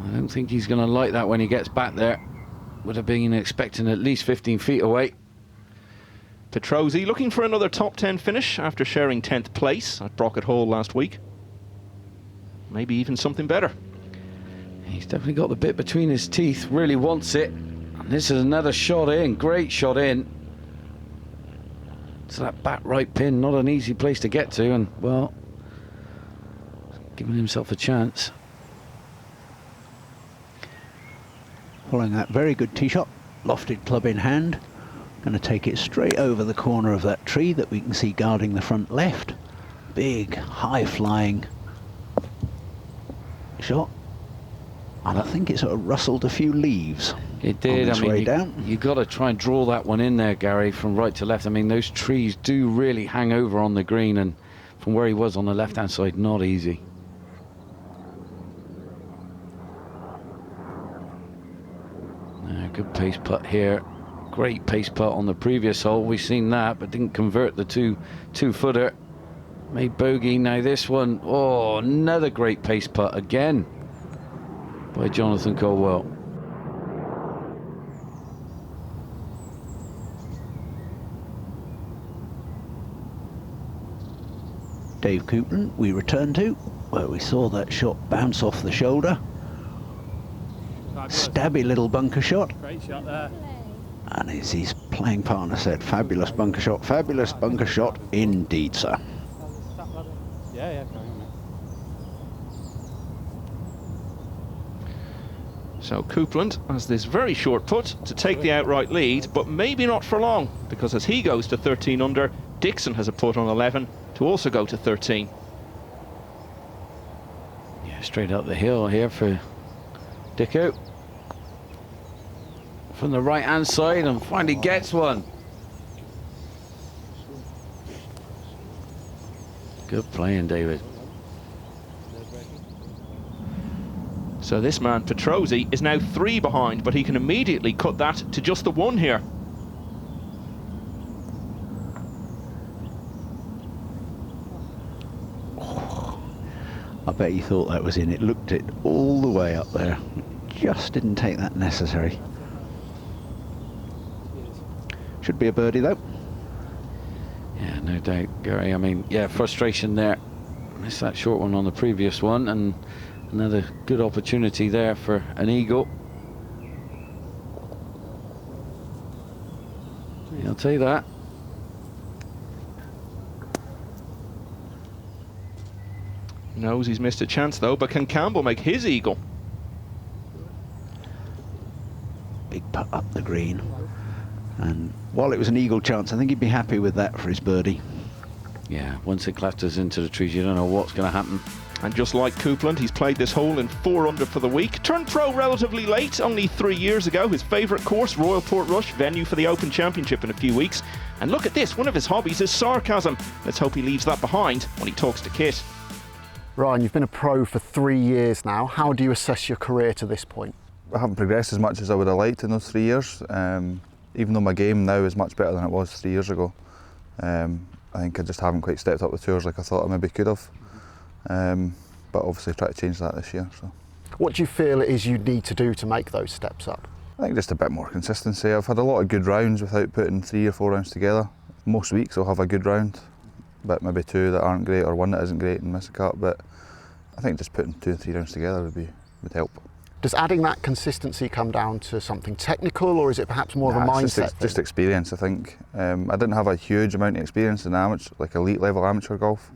I don't think he's going to like that when he gets back there. Would have been expecting at least 15 feet away. Petrozzi looking for another top 10 finish after sharing 10th place at Brocket Hall last week. Maybe even something better. He's definitely got the bit between his teeth, really wants it. And this is another shot in, great shot in. To that back right pin, not an easy place to get to, and well, giving himself a chance. Following that very good tee shot, lofted club in hand. Going to take it straight over the corner of that tree that we can see guarding the front left. Big, high-flying shot. And I think it sort of rustled a few leaves. It did. I mean, you got to try and draw that one in there, Gary, from right to left. I mean, those trees do really hang over on the green, and from where he was on the left-hand side, not easy. Good pace putt here. Great pace putt on the previous hole. We've seen that, but didn't convert the two-footer. Made bogey. Now this one, oh, another great pace putt again by Jonathan Colwell. Dave Coupland we return to, where we saw that shot bounce off the shoulder. Stabby little bunker shot. Great shot there. And as his playing partner said, fabulous bunker shot indeed, sir. Yeah. So Coupland has this very short putt to take the outright lead, but maybe not for long, because as he goes to 13 under, Dixon has a putt on 11 to also go to 13. Yeah, straight up the hill here for Dicko. From the right-hand side, and finally gets one. Good playing, David. So this man, Petrozzi, is now 3 behind, but he can immediately cut that to just the 1 here. I bet he thought that was in. It looked it all the way up there. Just didn't take that necessary. Should be a birdie though. Yeah, no doubt, Gary. I mean, yeah, frustration there. Missed that short one on the previous one, and another good opportunity there for an eagle. Yeah, I'll tell you that. Knows he's missed a chance though, but can Campbell make his eagle? Big putt up the green. And while it was an eagle chance, I think he'd be happy with that for his birdie. Yeah, once it clatters into the trees, you don't know what's going to happen. And just like Coupland, he's played this hole in 4 under for the week. Turned pro relatively late, only 3 years ago. His favourite course, Royal Portrush, venue for the Open Championship in a few weeks. And look at this, one of his hobbies is sarcasm. Let's hope he leaves that behind when he talks to Kit. Ryan, you've been a pro for 3 years now. How do you assess your career to this point? I haven't progressed as much as I would have liked in those 3 years. Even though my game now is much better than it was 3 years ago. I think I just haven't quite stepped up the tours like I thought I maybe could have. But obviously try to change that this year. So. What do you feel it is you need to do to make those steps up? I think just a bit more consistency. I've had a lot of good rounds without putting 3 or 4 rounds together. Most weeks I'll have a good round, but maybe 2 that aren't great or 1 that isn't great and miss a cut. But I think just putting 2 and 3 rounds together would help. Does adding that consistency come down to something technical, or is it perhaps more of a mindset thing? Just experience, I think. I didn't have a huge amount of experience in amateur, like elite level amateur golf.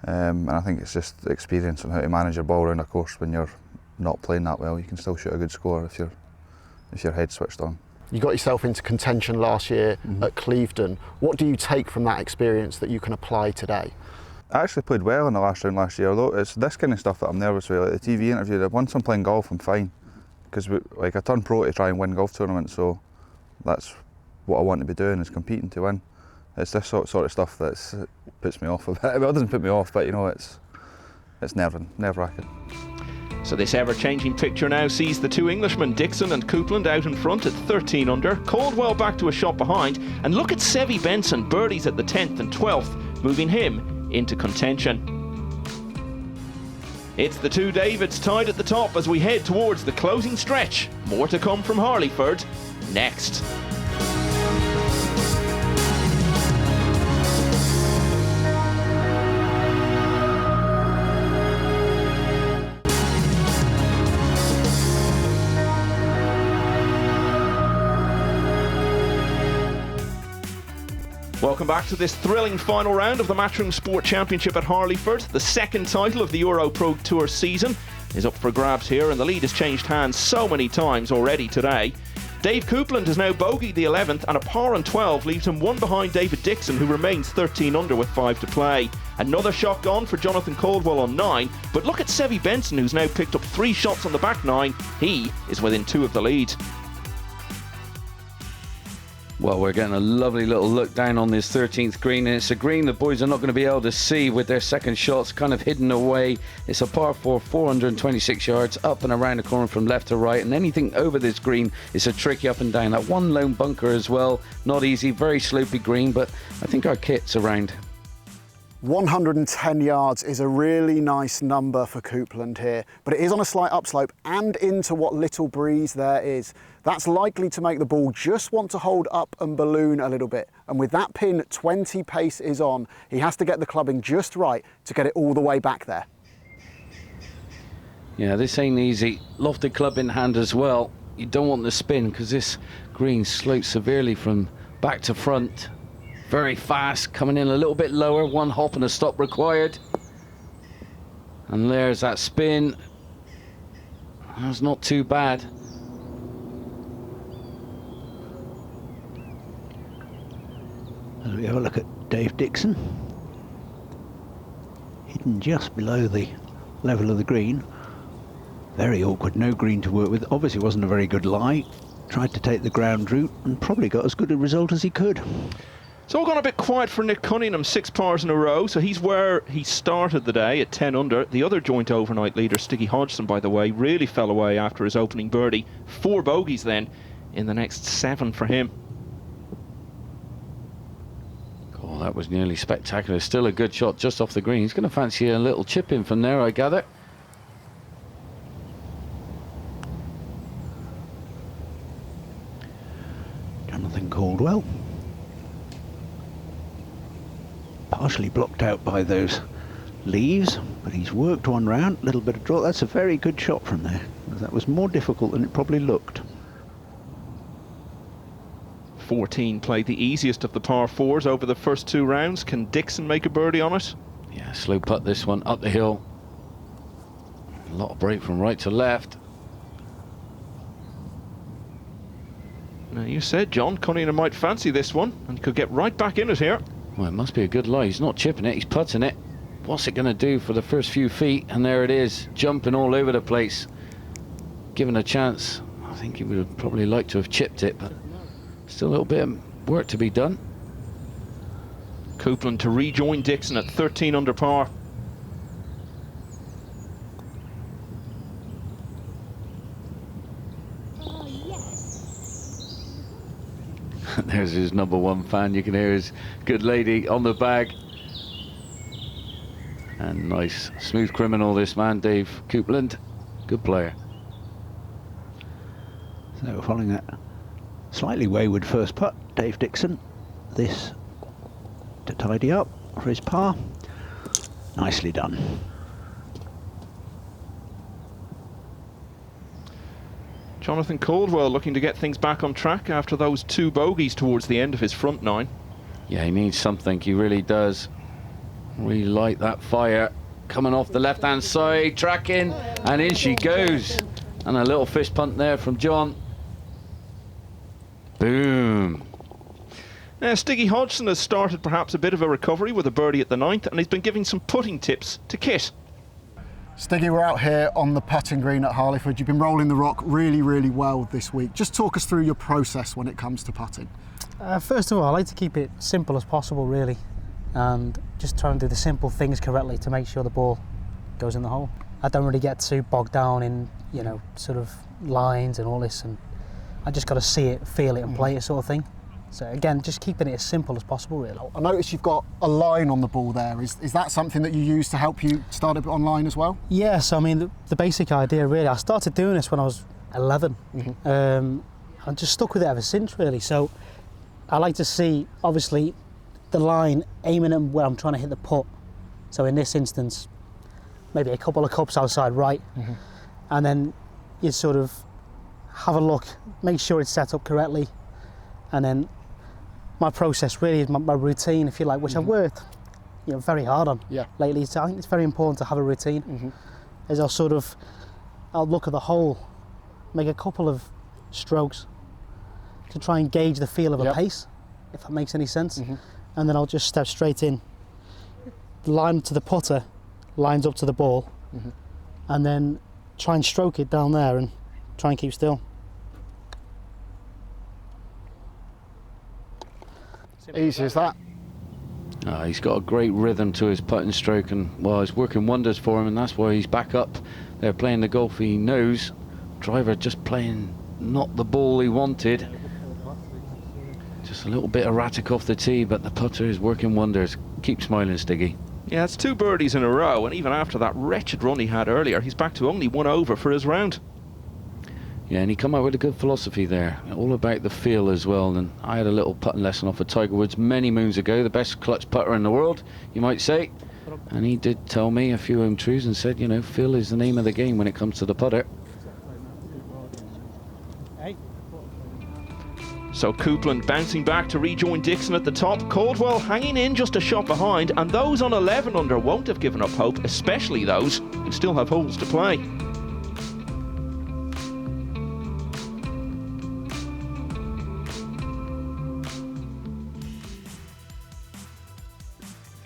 And I think it's just experience on how to manage your ball around a course when you're not playing that well. You can still shoot a good score if your head's switched on. You got yourself into contention last year at Clevedon. What do you take from that experience that you can apply today? I actually played well in the last round last year, although it's this kind of stuff that I'm nervous with, like the TV interview. Once I'm playing golf, I'm fine. Because I turned pro to try and win golf tournaments, so that's what I want to be doing, is competing to win. It's this sort of stuff that puts me off a bit. Well, it doesn't put me off, but you know, it's nerve-wracking. So this ever-changing picture now sees the 2 Englishmen, Dixon and Coupland, out in front at 13 under. Caldwell back to a shot behind. And look at Seve Benson, birdies at the 10th and 12th, moving him into contention. It's the two Davids tied at the top as we head towards the closing stretch. More to come from Harleyford next. Welcome back to this thrilling final round of the Matchroom Sport Championship at Harleyford. The second title of the EuroPro Tour season is up for grabs here, and the lead has changed hands so many times already today. Dave Coupland has now bogeyed the 11th, and a par on 12 leaves him one behind David Dixon, who remains 13 under with 5 to play. Another shot gone for Jonathan Caldwell on 9, but look at Sevi Benson, who's now picked up 3 shots on the back 9. He is within 2 of the lead. Well, we're getting a lovely little look down on this 13th green, and it's a green the boys are not going to be able to see with their second shots kind of hidden away. It's a par 4, 426 yards, up and around the corner from left to right, and anything over this green is a tricky up and down. That one lone bunker as well, not easy, very slopey green, but I think our kit's around. 110 yards is a really nice number for Coupland here, but it is on a slight upslope and into what little breeze there is. That's likely to make the ball just want to hold up and balloon a little bit. And with that pin 20 pace is on, he has to get the clubbing just right to get it all the way back there. Yeah, this ain't easy. Lofted club in hand as well. You don't want the spin because this green slopes severely from back to front. Very fast, coming in a little bit lower, one hop and a stop required. And there's that spin. That's not too bad. As we have a look at Dave Dixon, hidden just below the level of the green. Very awkward, no green to work with. Obviously wasn't a very good lie. Tried to take the ground route and probably got as good a result as he could. It's all gone a bit quiet for Nick Cunningham, 6 pars in a row, so he's where he started the day at 10 under. The other joint overnight leader, Stiggy Hodgson, by the way, really fell away after his opening birdie. 4 bogeys then in the next 7 for him. Oh, that was nearly spectacular. Still a good shot just off the green. He's going to fancy a little chip in from there, I gather. Jonathan Caldwell. Partially blocked out by those leaves, but he's worked one round, a little bit of draw. That's a very good shot from there. That was more difficult than it probably looked. 14 played the easiest of the par 4s over the first 2 rounds. Can Dixon make a birdie on it? Yeah, slow putt this one up the hill. A lot of break from right to left. Now, you said, John, Cunningham might fancy this one and could get right back in it here. Well, it must be a good lie. He's not chipping it, he's putting it. What's it going to do for the first few feet? And there it is, jumping all over the place. Given a chance, I think he would have probably liked to have chipped it, but still a little bit of work to be done. Coupland to rejoin Dixon at 13 under par. There's his #1 fan. You can hear his good lady on the bag. And nice, smooth criminal, this man, Dave Coupland. Good player. So following that slightly wayward first putt, Dave Dixon. This to tidy up for his par. Nicely done. Jonathan Caldwell looking to get things back on track after those 2 bogeys towards the end of his front 9. Yeah, he needs something, he really does. Really light that fire. Coming off the left-hand side, tracking, and in she goes. And a little fish punt there from John. Boom. Now, Stiggy Hodgson has started perhaps a bit of a recovery with a birdie at the 9th, and he's been giving some putting tips to Kit. Stiggy, we're out here on the putting green at Harleyford. You've been rolling the rock really, really well this week. Just talk us through your process when it comes to putting. First of all, I like to keep it simple as possible, really, and just try and do the simple things correctly to make sure the ball goes in the hole. I don't really get too bogged down in, you know, sort of lines and all this, and I just got to see it, feel it and play it sort of thing. So again, just keeping it as simple as possible, really. I noticed you've got a line on the ball there. Is that something that you use to help you start a bit online as well? Yes, I mean, the basic idea really, I started doing this when I was 11. I'm just stuck with it ever since, really. So I like to see, obviously, the line aiming at where I'm trying to hit the putt. So in this instance, maybe a couple of cups outside right, and then you sort of have a look, make sure it's set up correctly, and then my process really is my routine, if you like, which I've worked, very hard on lately. So I think it's very important to have a routine. As I'll look at the hole, make a couple of strokes to try and gauge the feel of a pace, if that makes any sense, and then I'll just step straight in. The line to the putter lines up to the ball, and then try and stroke it down there and try and keep still. Easy as that. He's got a great rhythm to his putting stroke, and well, it's working wonders for him, and that's why he's back up there playing the golf he knows. Driver just playing not the ball he wanted. Just a little bit erratic off the tee, but the putter is working wonders. Keep smiling, Stiggy. Yeah, it's 2 birdies in a row, and even after that wretched run he had earlier, he's back to only 1 over for his round. Yeah, and he come out with a good philosophy there, all about the feel as well. And I had a little putting lesson off of Tiger Woods many moons ago, the best clutch putter in the world, you might say. And he did tell me a few home truths and said, feel is the name of the game when it comes to the putter. So Coupland bouncing back to rejoin Dixon at the top, Caldwell hanging in just a shot behind, and those on 11 under won't have given up hope, especially those who still have holes to play.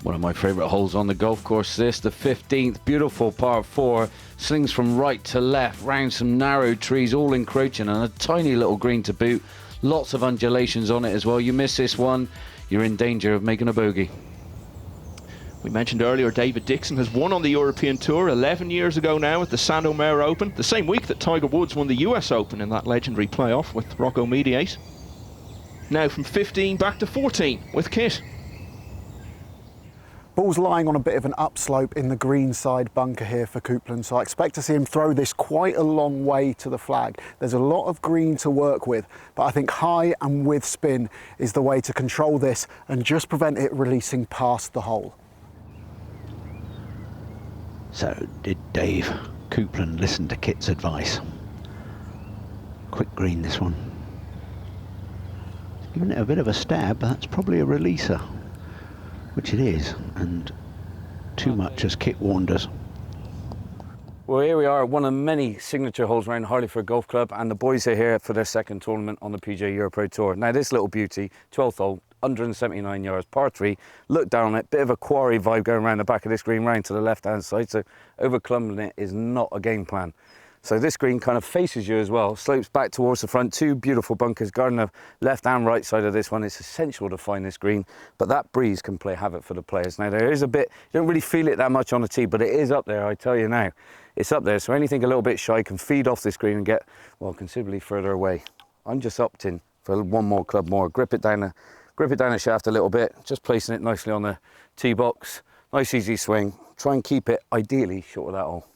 One of my favourite holes on the golf course, the 15th, beautiful par 4, slings from right to left, round some narrow trees, all encroaching, and a tiny little green to boot. Lots of undulations on it as well. You miss this one, you're in danger of making a bogey. We mentioned earlier David Dixon has won on the European Tour 11 years ago now at the Sandomir Open, the same week that Tiger Woods won the US Open in that legendary playoff with Rocco Mediate. Now from 15 back to 14 with Kit. Ball's lying on a bit of an upslope in the green side bunker here for Coupland, so I expect to see him throw this quite a long way to the flag. There's a lot of green to work with, but I think high and with spin is the way to control this and just prevent it releasing past the hole. So did Dave Coupland listen to Kit's advice? Quick green this one. Giving it a bit of a stab, but that's probably a releaser. Which it is, and too much as Kit warned us. Well, here we are at one of many signature holes around Harleyford Golf Club, and the boys are here for their second tournament on the PGA EuroPro Tour. Now this little beauty, 12th hole, 179 yards, par 3, look down on it, bit of a quarry vibe going around the back of this green, round to the left hand side, so overclumbing it is not a game plan. So this green kind of faces you as well, slopes back towards the front, 2 beautiful bunkers guarding the left and right side of this one. It's essential to find this green, but that breeze can play havoc for the players. Now there is a bit, you don't really feel it that much on the tee, but it is up there, I tell you now. It's up there, so anything a little bit shy can feed off this green and get, well, considerably further away. I'm just opting for one more club more, grip it down the shaft a little bit, just placing it nicely on the tee box. Nice easy swing, try and keep it ideally short of that hole.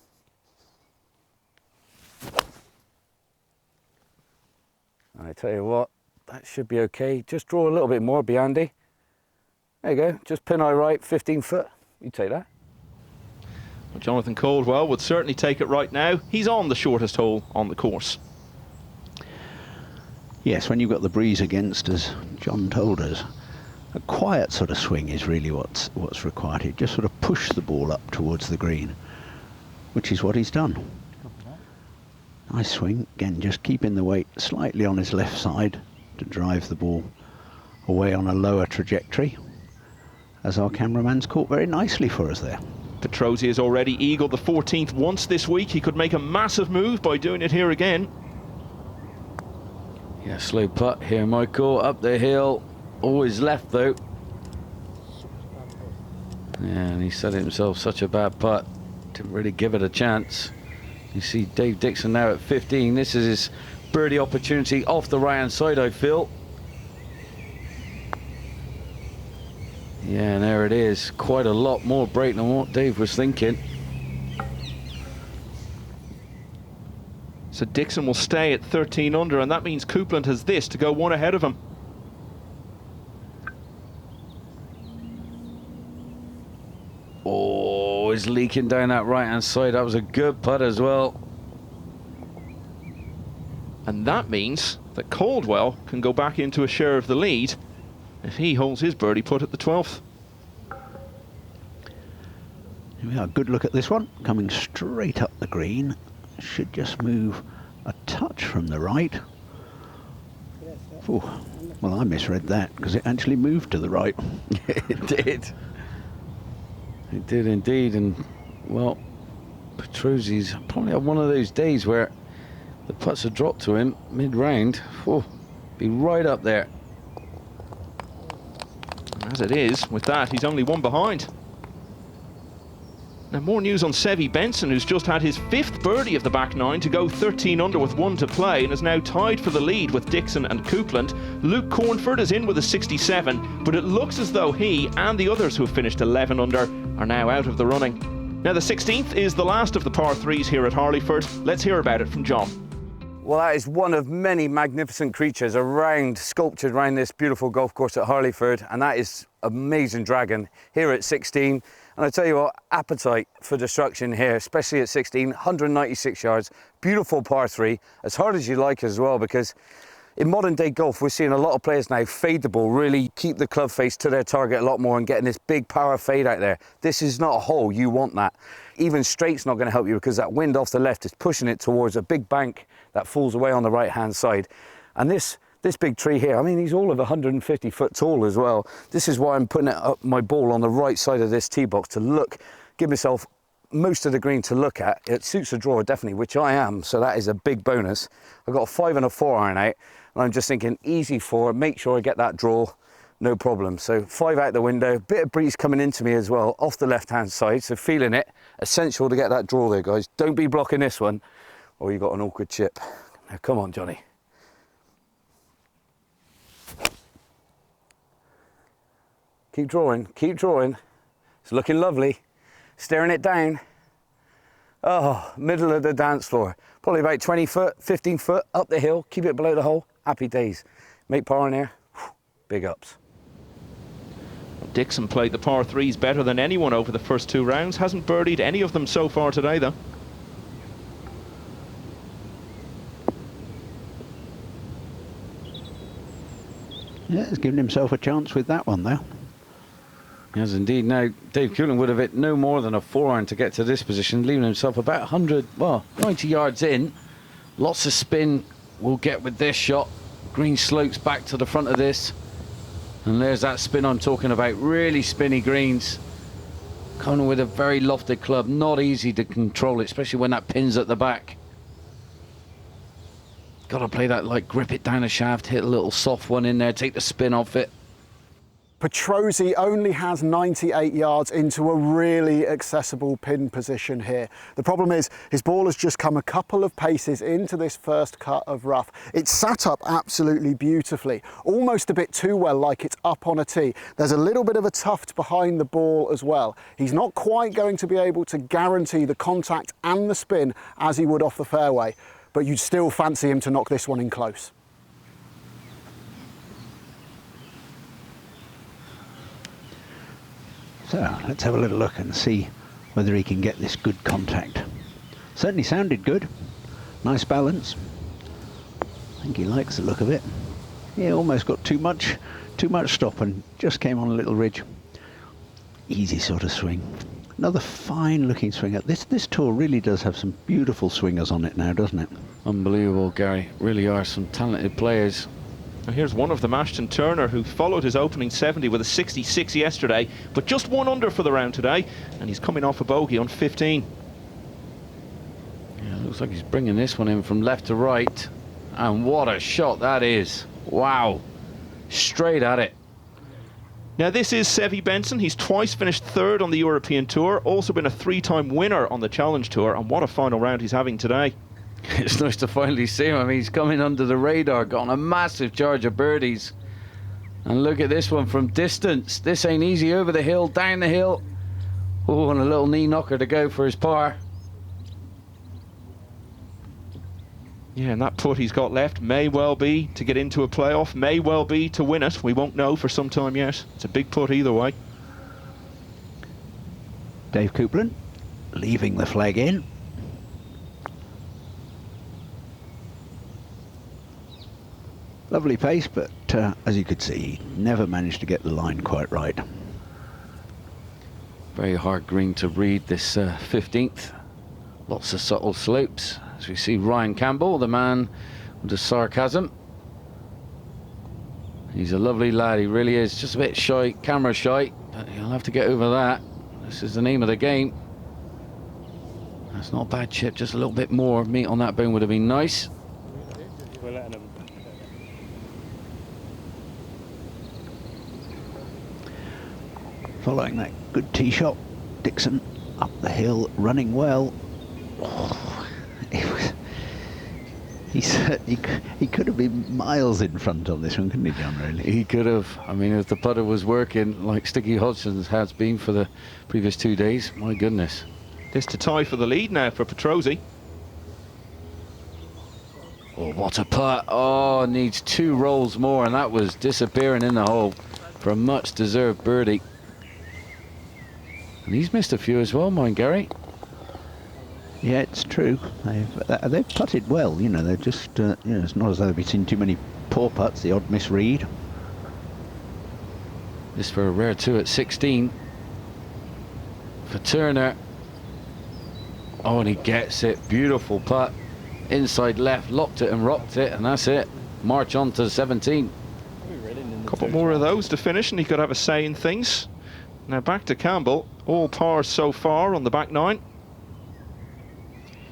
I tell you what, that should be okay. Just draw a little bit more, be handy. There you go, just pin eye right, 15 foot. You take that. Well, Jonathan Caldwell would certainly take it right now. He's on the shortest hole on the course. Yes, when you've got the breeze against, as John told us, a quiet sort of swing is really what's required. You just sort of push the ball up towards the green, which is what he's done. Nice swing, again just keeping the weight slightly on his left side to drive the ball away on a lower trajectory, as our cameraman's caught very nicely for us there. Petrozzi has already eagled the 14th once this week. He could make a massive move by doing it here again. Yeah, slow putt here, Michael, up the hill, always left though. Yeah, and he said it himself, such a bad putt, didn't really give it a chance. You see Dave Dixon now at 15. This is his birdie opportunity off the right hand side, I feel. Yeah, and there it is. Quite a lot more break than what Dave was thinking. So Dixon will stay at 13 under, and that means Coupland has this to go one ahead of him. Oh, it's leaking down that right-hand side. That was a good putt as well. And that means that Caldwell can go back into a share of the lead if he holds his birdie putt at the 12th. Here we are, good look at this one, coming straight up the green. Should just move a touch from the right. Ooh, well, I misread that because it actually moved to the right. It did. It did indeed, and well, Petruzzi's probably had one of those days where the putts have dropped to him mid-round. Oh, be right up there. As it is, with that, he's only one behind. Now, more news on Seve Benson, who's just had his 5th birdie of the back 9 to go 13 under with 1 to play and is now tied for the lead with Dixon and Coupland. Luke Cornford is in with a 67, but it looks as though he and the others who have finished 11 under are now out of the running. Now, the 16th is the last of the par 3s here at Harleyford. Let's hear about it from John. Well, that is one of many magnificent creatures sculptured around this beautiful golf course at Harleyford, and that is Amazing Dragon here at 16. And I tell you what, appetite for destruction here, especially at 16, 196 yards, beautiful par 3, as hard as you like as well, because in modern day golf, we're seeing a lot of players now fade the ball, really keep the club face to their target a lot more and getting this big power fade out there. This is not a hole, you want that. Even straight's not going to help you because that wind off the left is pushing it towards a big bank that falls away on the right-hand side. And this big tree here, I mean, he's all of 150 foot tall as well. This is why I'm putting my ball on the right side of this tee box to look, give myself most of the green to look at. It suits the drawer definitely, which I am, so that is a big bonus. I've got a 5 and a 4 iron out, and I'm just thinking easy 4, make sure I get that draw, no problem. So 5 out the window, bit of breeze coming into me as well, off the left-hand side, so feeling it. Essential to get that draw there, guys. Don't be blocking this one, or you got an awkward chip. Now, come on, Johnny. Keep drawing, keep drawing. It's looking lovely. Staring it down. Oh, middle of the dance floor. Probably about 20 foot, 15 foot up the hill. Keep it below the hole. Happy days. Make par in here. Big ups. Dixon played the par 3s better than anyone over the first 2 rounds. Hasn't birdied any of them so far today, though. Yeah, he's given himself a chance with that one, though. Yes, indeed. Now, Dave Coupland would have hit no more than a 4 iron to get to this position, leaving himself about 100, well, 90 yards in. Lots of spin we'll get with this shot. Green slopes back to the front of this. And there's that spin I'm talking about. Really spinny greens. Coming with a very lofted club. Not easy to control it, especially when that pin's at the back. Got to play that, like, grip it down the shaft, hit a little soft one in there, take the spin off it. Petruzzi only has 98 yards into a really accessible pin position here. The problem is his ball has just come a couple of paces into this first cut of rough. It's sat up absolutely beautifully, almost a bit too well, like it's up on a tee. There's a little bit of a tuft behind the ball as well. He's not quite going to be able to guarantee the contact and the spin as he would off the fairway, but you'd still fancy him to knock this one in close. So let's have a little look and see whether he can get this good contact. Certainly sounded good. Nice balance. I think he likes the look of it. Yeah, almost got too much stop and just came on a little ridge. Easy sort of swing. Another fine looking swinger. This tour really does have some beautiful swingers on it now, doesn't it? Unbelievable, Gary. Really are some talented players. Now here's one of them, Ashton Turner, who followed his opening 70 with a 66 yesterday, but just 1 under for the round today, and he's coming off a bogey on 15. Yeah, looks like he's bringing this one in from left to right, and what a shot that is. Wow, straight at it. Now this is Seve Benson. He's twice finished 3rd on the European Tour, also been a 3-time winner on the Challenge Tour, and what a final round he's having today. It's nice to finally see him. I mean, he's coming under the radar, got on a massive charge of birdies. And look at this one from distance. This ain't easy. Over the hill, down the hill. Oh, and a little knee knocker to go for his par. Yeah, and that putt he's got left may well be to get into a playoff, may well be to win it. We won't know for some time yet. It's a big putt either way. Dave Coupland leaving the flag in. Lovely pace, but as you could see, he never managed to get the line quite right. Very hard green to read this 15th. Lots of subtle slopes. As we see Ryan Campbell, the man with the sarcasm. He's a lovely lad, he really is. Just a bit shy, camera shy, but he'll have to get over that. This is the name of the game. That's not a bad chip, just a little bit more meat on that bone would have been nice. We're letting him. Following that good tee shot, Dixon up the hill, running well. Oh, he could have been miles in front on this one, couldn't he, John, really? He could have. I mean, if the putter was working like Sticky Hodgson's has been for the previous 2 days, my goodness. This to tie for the lead now for Petrozzi. Oh, what a putt. Oh, needs 2 rolls more, and that was disappearing in the hole for a much-deserved birdie. And he's missed a few as well, mind Gary. Yeah, it's true. They've putted well, you know. They're just, you know, it's not as though they've seen too many poor putts, the odd misread. This for a rare 2 at 16. For Turner. Oh, and he gets it. Beautiful putt. Inside left, locked it and rocked it, and that's it. March on to 17. A couple more of those to finish, and he could have a say in things. Now back to Campbell. All pars so far on the back 9.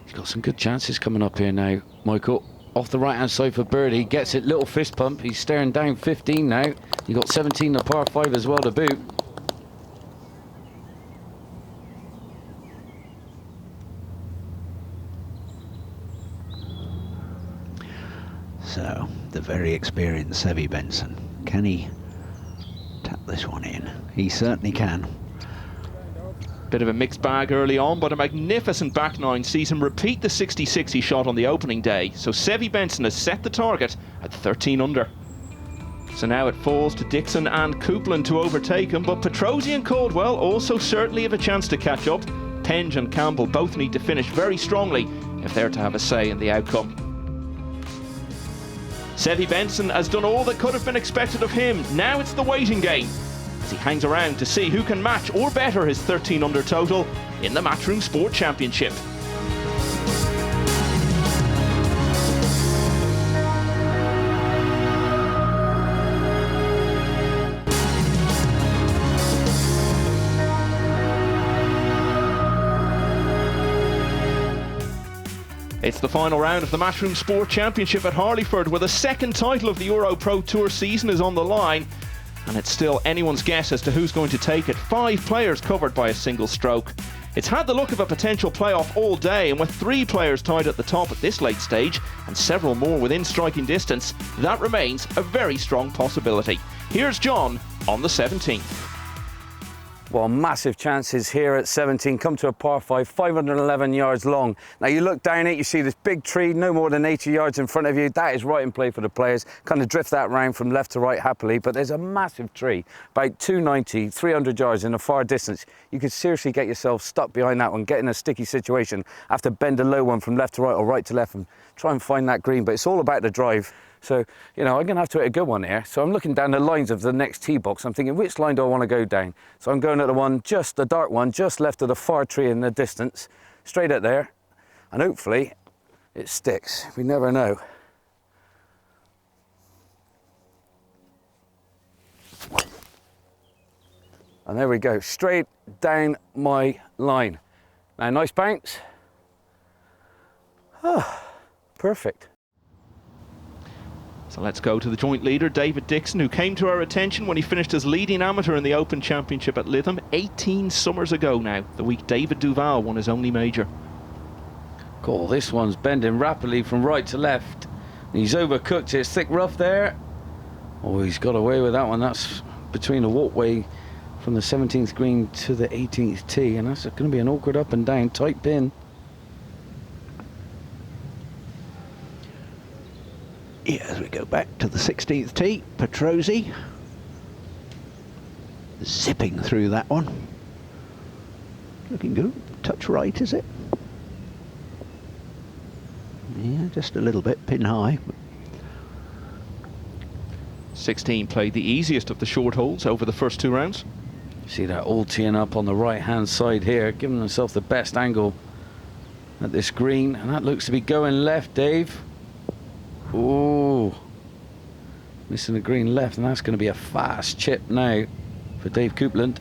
He's got some good chances coming up here now, Michael. Off the right-hand side for birdie. Gets it, little fist pump. He's staring down 15 now. You got 17 the par 5 as well to boot. So, the very experienced Seve Benson. Can he tap this one in? He certainly can. Bit of a mixed bag early on, but a magnificent back 9 sees him repeat the 66 he shot on the opening day. So Seve Benson has set the target at 13 under. So now it falls to Dixon and Coupland to overtake him, but Petrozzi and Caldwell also certainly have a chance to catch up. Penge and Campbell both need to finish very strongly if they're to have a say in the outcome. Seve Benson has done all that could have been expected of him. Now it's the waiting game, as he hangs around to see who can match or better his 13 under total in the Matchroom Sport Championship. It's the final round of the Matchroom Sport Championship at Harleyford, where the second title of the EuroPro Tour season is on the line. And it's still anyone's guess as to who's going to take it. 5 players covered by a single stroke. It's had the look of a potential playoff all day, and with 3 players tied at the top at this late stage, and several more within striking distance, that remains a very strong possibility. Here's John on the 17th. Well, massive chances here at 17. Come to a par 5, 511 yards long. Now you look down it, you see this big tree, no more than 80 yards in front of you. That is right in play for the players. Kind of drift that round from left to right happily, but there's a massive tree, about 290, 300 yards in the far distance. You could seriously get yourself stuck behind that one, get in a sticky situation, have to bend a low one from left to right or right to left and try and find that green, but it's all about the drive. So, you know, I'm going to have to hit a good one here. So I'm looking down the lines of the next tee box. I'm thinking, which line do I want to go down? So I'm going at the one, just the dark one, just left of the far tree in the distance, straight at there. And hopefully it sticks. We never know. And there we go, straight down my line. Now, nice bounce. Ah, perfect. So let's go to the joint leader, David Dixon, who came to our attention when he finished as leading amateur in the Open Championship at Lytham 18 summers ago now, the week David Duval won his only major. Cool, this one's bending rapidly from right to left. He's overcooked it, it's thick rough there. Oh, he's got away with that one. That's between the walkway from the 17th green to the 18th tee, and that's going to be an awkward up and down, tight pin. Yeah, as we go back to the 16th tee, Petrozzi zipping through that one. Looking good. Touch right, is it? Yeah, just a little bit, pin high. 16 played the easiest of the short holes over the first 2 rounds. See that all teeing up on the right hand side here, giving himself the best angle at this green, and that looks to be going left, Dave. Ooh, missing the green left, and that's going to be a fast chip now for Dave Coupland.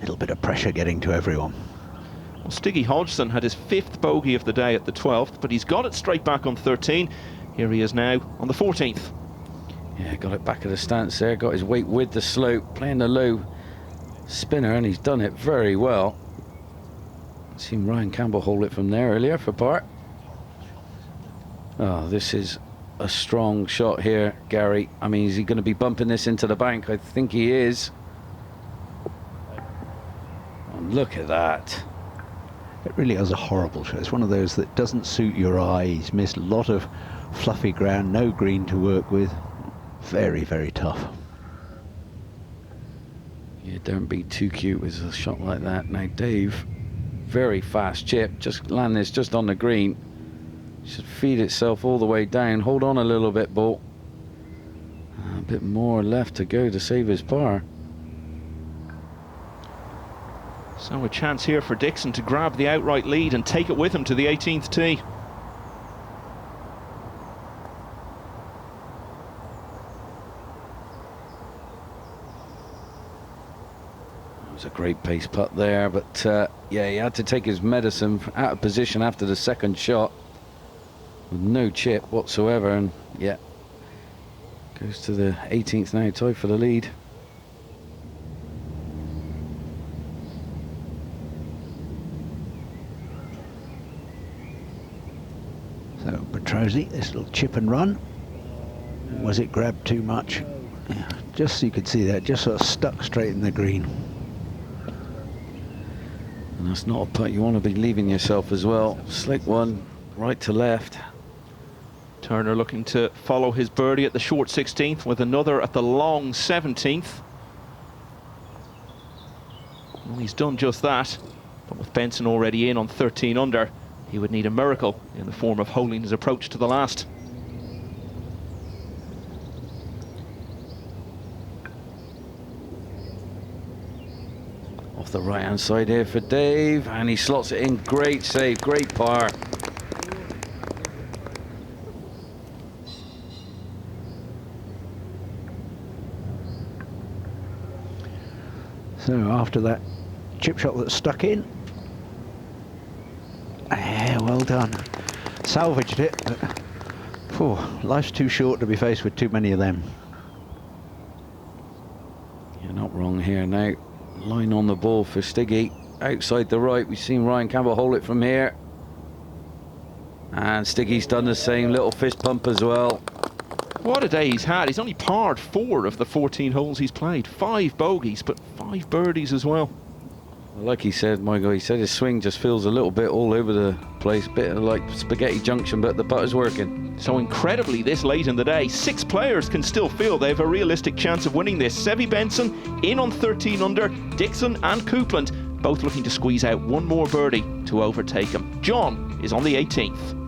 Little bit of pressure getting to everyone. Well, Stiggy Hodgson had his 5th bogey of the day at the 12th, but he's got it straight back on 13. Here he is now on the 14th. Yeah, got it back at the stance there, got his weight with the slope, playing the low spinner, and he's done it very well. Seen Ryan Campbell hold it from there earlier for par. Oh, this is a strong shot here, Gary. I mean, is he going to be bumping this into the bank? I think he is. Oh, look at that. It really is a horrible shot. It's one of those that doesn't suit your eye. He's missed a lot of fluffy ground, no green to work with. Very, very tough. Yeah, don't be too cute with a shot like that. Now, Dave, very fast chip. Just land this just on the green. Should feed itself all the way down. Hold on a little bit, ball. A bit more left to go to save his par. So a chance here for Dixon to grab the outright lead and take it with him to the 18th tee. It was a great pace putt there, but yeah, he had to take his medicine out of position after the second shot with no chip whatsoever, and yeah, goes to the 18th now, tied for the lead. So Petrozzi, this little chip and run. Was it grabbed too much? Yeah, just so you could see that, just sort of stuck straight in the green. And that's not a putt you want to be leaving yourself as well. Slick one, right to left. Turner looking to follow his birdie at the short 16th with another at the long 17th. Well, he's done just that, but with Benson already in on 13 under, he would need a miracle in the form of holding his approach to the last. Off the right hand side here for Dave, and he slots it in. Great save, great par. So after that chip shot that stuck in, yeah, well done. Salvaged it, but life's too short to be faced with too many of them. You're not wrong here now. Line on the ball for Stiggy. Outside the right, we've seen Ryan Campbell hold it from here. And Stiggy's done the same, little fist pump as well. What a day he's had. He's only parred 4 of the 14 holes he's played. 5 bogeys, but 5 birdies as well. Like he said, Michael, he said his swing just feels a little bit all over the place, bit like spaghetti junction, but the putter's working. So incredibly, this late in the day, 6 players can still feel they have a realistic chance of winning this. Seve Benson in on 13 under, Dixon and Coupland both looking to squeeze out one more birdie to overtake him. John is on the 18th.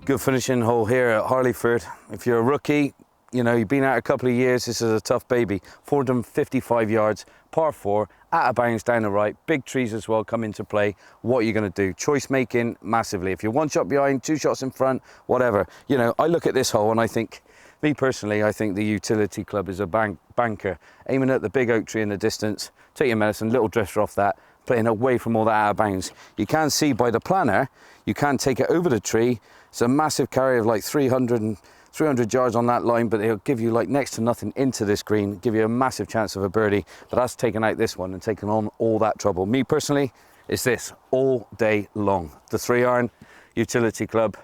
Good finishing hole here at Harleyford. If you're a rookie, you know, you've been out a couple of years, this is a tough baby. 455 yards, par 4, out of bounds down the right, big trees as well come into play. What are you going to do? Choice making massively. If you're 1 shot behind, 2 shots in front, whatever. You know, I look at this hole and I think, me personally, I think the utility club is a banker. Aiming at the big oak tree in the distance, take your medicine, little drifter off that, playing away from all that out of bounds. You can see by the planner, you can take it over the tree. It's a massive carry of like 300 yards on that line, but it'll give you like next to nothing into this green, give you a massive chance of a birdie. But that's taken out this one and taken on all that trouble. Me personally, it's this all day long. The 3-iron utility club.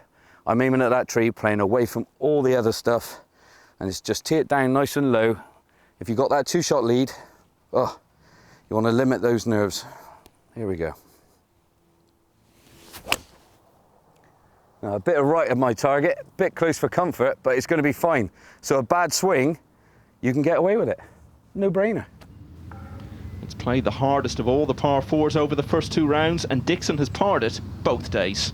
I'm aiming at that tree, playing away from all the other stuff. and it's just tee it down nice and low. If you've got that 2-shot lead, oh, you want to limit those nerves. Here we go. Now, a bit of right of my target, a bit close for comfort, but it's going to be fine. So a bad swing, you can get away with it. No brainer. It's played the hardest of all the par 4s over the first 2 rounds, and Dixon has parred it both days.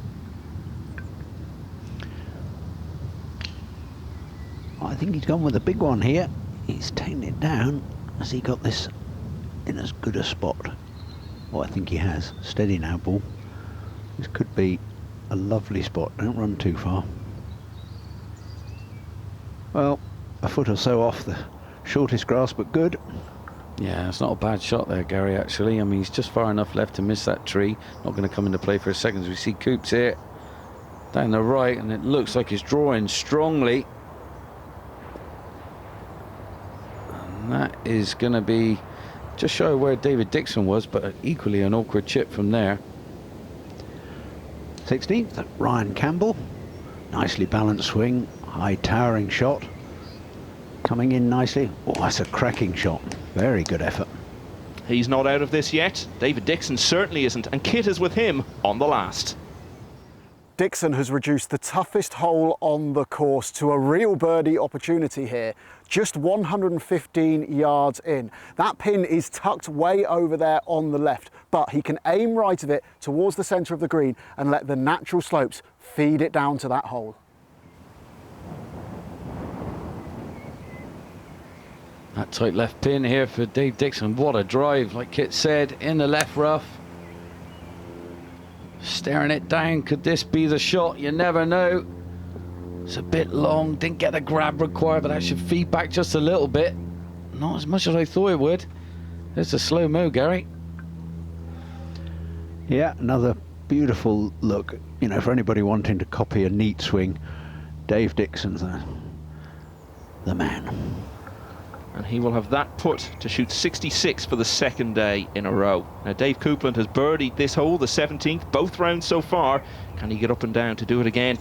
I think he's gone with a big one here. He's taken it down. Has he got this in as good a spot? Oh, I think he has. Steady now, ball. This could be a lovely spot. Don't run too far. Well, a foot or so off the shortest grass, but good. Yeah, it's not a bad shot there, Gary, actually. I mean, he's just far enough left to miss that tree. Not going to come into play for a second. We see Coops here down the right, and it looks like he's drawing strongly. And that is going to be just shy of where David Dixon was, but equally an awkward chip from there. 16th, Ryan Campbell. Nicely balanced swing, high towering shot. Coming in nicely. Oh, that's a cracking shot. Very good effort. He's not out of this yet. David Dixon certainly isn't, and Kit is with him on the last. Dixon has reduced the toughest hole on the course to a real birdie opportunity here, just 115 yards in. That pin is tucked way over there on the left, but he can aim right of it towards the centre of the green and let the natural slopes feed it down to that hole. That tight left pin here for Dave Dixon. What a drive, like Kit said, in the left rough. Staring it down, could this be the shot? You never know. It's a bit long, didn't get the grab required, but that should feed back just a little bit. Not as much as I thought it would. There's a slow-mo, Gary. Yeah, another beautiful look. You know, for anybody wanting to copy a neat swing, Dave Dixon's the man. And he will have that putt to shoot 66 for the second day in a row. Now, Dave Coupland has birdied this hole, the 17th, both rounds so far. Can he get up and down to do it again?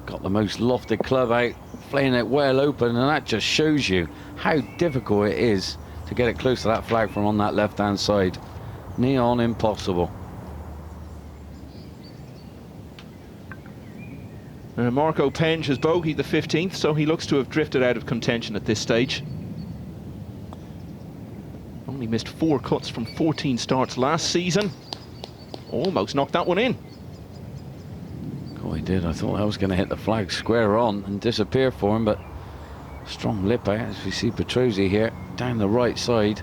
Got the most lofted club out, playing it well open, and that just shows you how difficult it is to get it close to that flag from on that left-hand side. Neon impossible. Marco Penge has bogeyed the 15th, so he looks to have drifted out of contention at this stage. Only missed 4 cuts from 14 starts last season. Almost knocked that one in. Oh, he did. I thought I was going to hit the flag square on and disappear for him, but strong lip out as we see Petrozzi here down the right side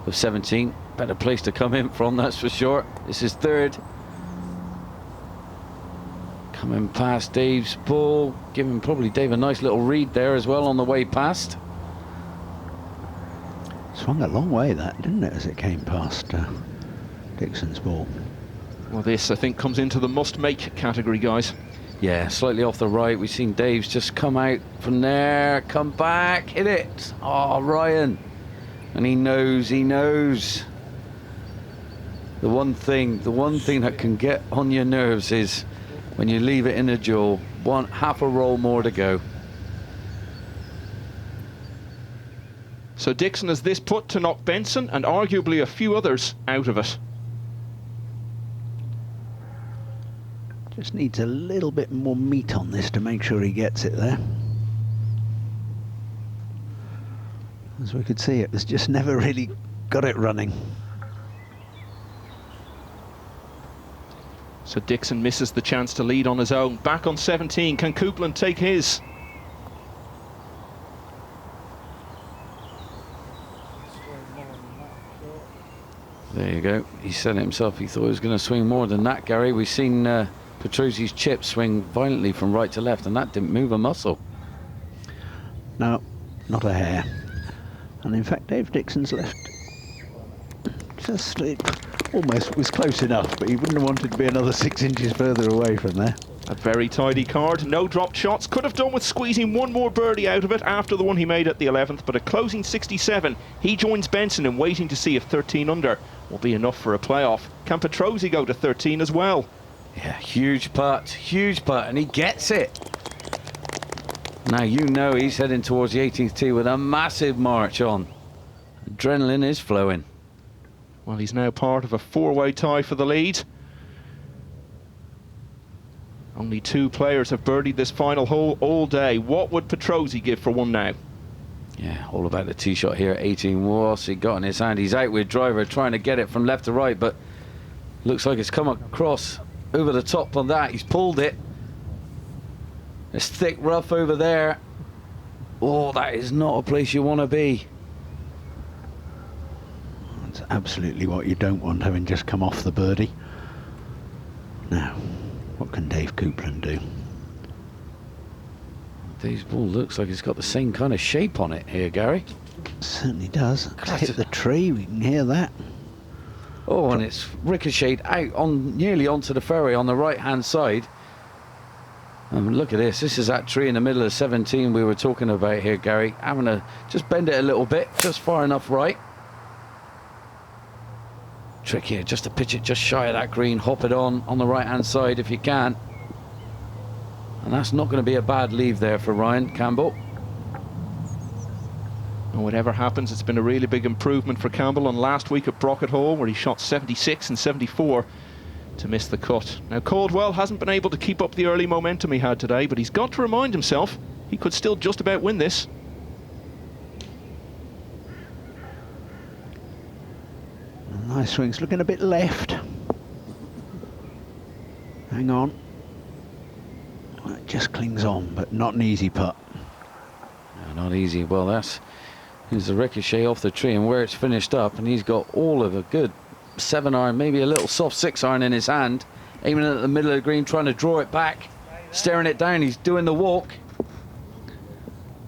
of 17. Better place to come in from, that's for sure. This is third. Coming past Dave's ball, giving probably Dave a nice little read there as well on the way past. Swung a long way that, didn't it, as it came past Dixon's ball. Well, this, I think, comes into the must-make category, guys. Yeah, slightly off the right. We've seen Dave's just come out from there, come back, hit it. Oh, Ryan. And he knows. The one thing that can get on your nerves is when you leave it in a duel, half a roll more to go. So Dixon has this putt to knock Benson and arguably a few others out of it. Just needs a little bit more meat on this to make sure he gets it there. As we could see, it was just never really got it running. So Dixon misses the chance to lead on his own. Back on 17, can Coupland take his? There you go. He said it himself. He thought he was going to swing more than that, Gary. We've seen Petrozzi's chip swing violently from right to left, and that didn't move a muscle. No, not a hair. And in fact, Dave Dixon's left just almost was close enough, but he wouldn't have wanted to be another 6 inches further away from there. A very tidy card, no dropped shots. Could have done with squeezing one more birdie out of it after the one he made at the 11th, but a closing 67. He joins Benson in waiting to see if 13 under will be enough for a playoff. Can Petrozzi go to 13 as well? Yeah, huge putt, and he gets it. Now you know he's heading towards the 18th tee with a massive march on. Adrenaline is flowing. Well, he's now part of a four-way tie for the lead. Only 2 players have birdied this final hole all day. What would Petrozzi give for one now? Yeah, all about the tee shot here. 18. What's he got in his hand? He's out with driver, trying to get it from left to right, but looks like it's come across over the top on that. He's pulled it. There's thick rough over there. Oh, that is not a place you want to be. That's absolutely what you don't want, having just come off the birdie. Now, what can Dave Coupland do? Dave's ball looks like it's got the same kind of shape on it here, Gary. Certainly does. Hit the tree, we can hear that. Oh, and it's ricocheted out on nearly onto the fairway on the right-hand side. Look at this. This is that tree in the middle of 17 we were talking about here, Gary. Having to just bend it a little bit, just far enough right. Trick here, just to pitch it just shy of that green. Hop it on the right-hand side if you can. And that's not going to be a bad leave there for Ryan Campbell. And whatever happens, it's been a really big improvement for Campbell on last week at Brocket Hall, where he shot 76 and 74 to miss the cut. Now, Caldwell hasn't been able to keep up the early momentum he had today, but he's got to remind himself he could still just about win this. Nice swings, looking a bit left. Hang on. It just clings on, but not an easy putt. No, not easy. Well, that's the ricochet off the tree and where it's finished up, and he's got all of a good 7-iron, maybe a little soft 6-iron in his hand, aiming at the middle of the green, trying to draw it back, staring it down. He's doing the walk.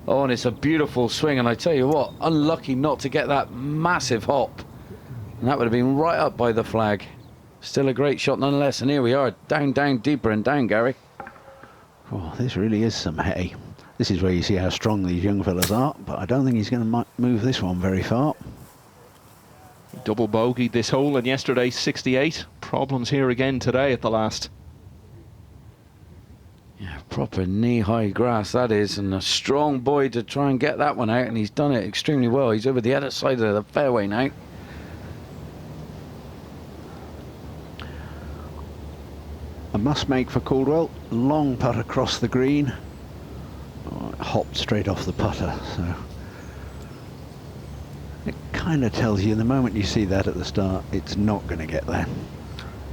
Oh, and it's a beautiful swing, and I tell you what, unlucky not to get that massive hop, and that would have been right up by the flag. Still a great shot nonetheless, and here we are, down, deeper and down, Gary. Oh, this really is some hay. This is where you see how strong these young fellas are, but I don't think he's going to move this one very far. Double bogeyed this hole in yesterday's 68. Problems here again today at the last. Yeah, proper knee-high grass that is, and a strong boy to try and get that one out, and he's done it extremely well. He's over the other side of the fairway now. A must make for Caldwell. Long putt across the green. Oh, it hopped straight off the putter, so it kind of tells you the moment you see that at the start, it's not going to get there.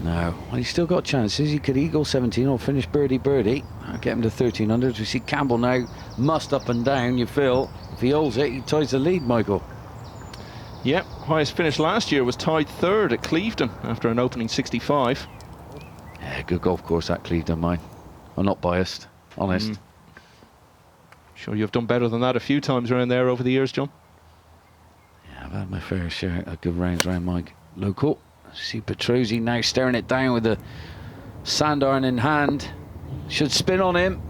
No, well, he's still got chances. He could eagle 17 or finish birdie. I'll get him to 1300. We see Campbell now must up and down. You feel if he holds it, he ties the lead, Michael. Yep, highest finish last year was tied 3rd at Clevedon after an opening 65. Yeah, good golf course at Clevedon, mine. I'm not biased, honest. Sure you've done better than that a few times around there over the years, John? Yeah, I've had my fair share of good rounds around my local. See Petrozzi now staring it down with the sand iron in hand. Should spin on him.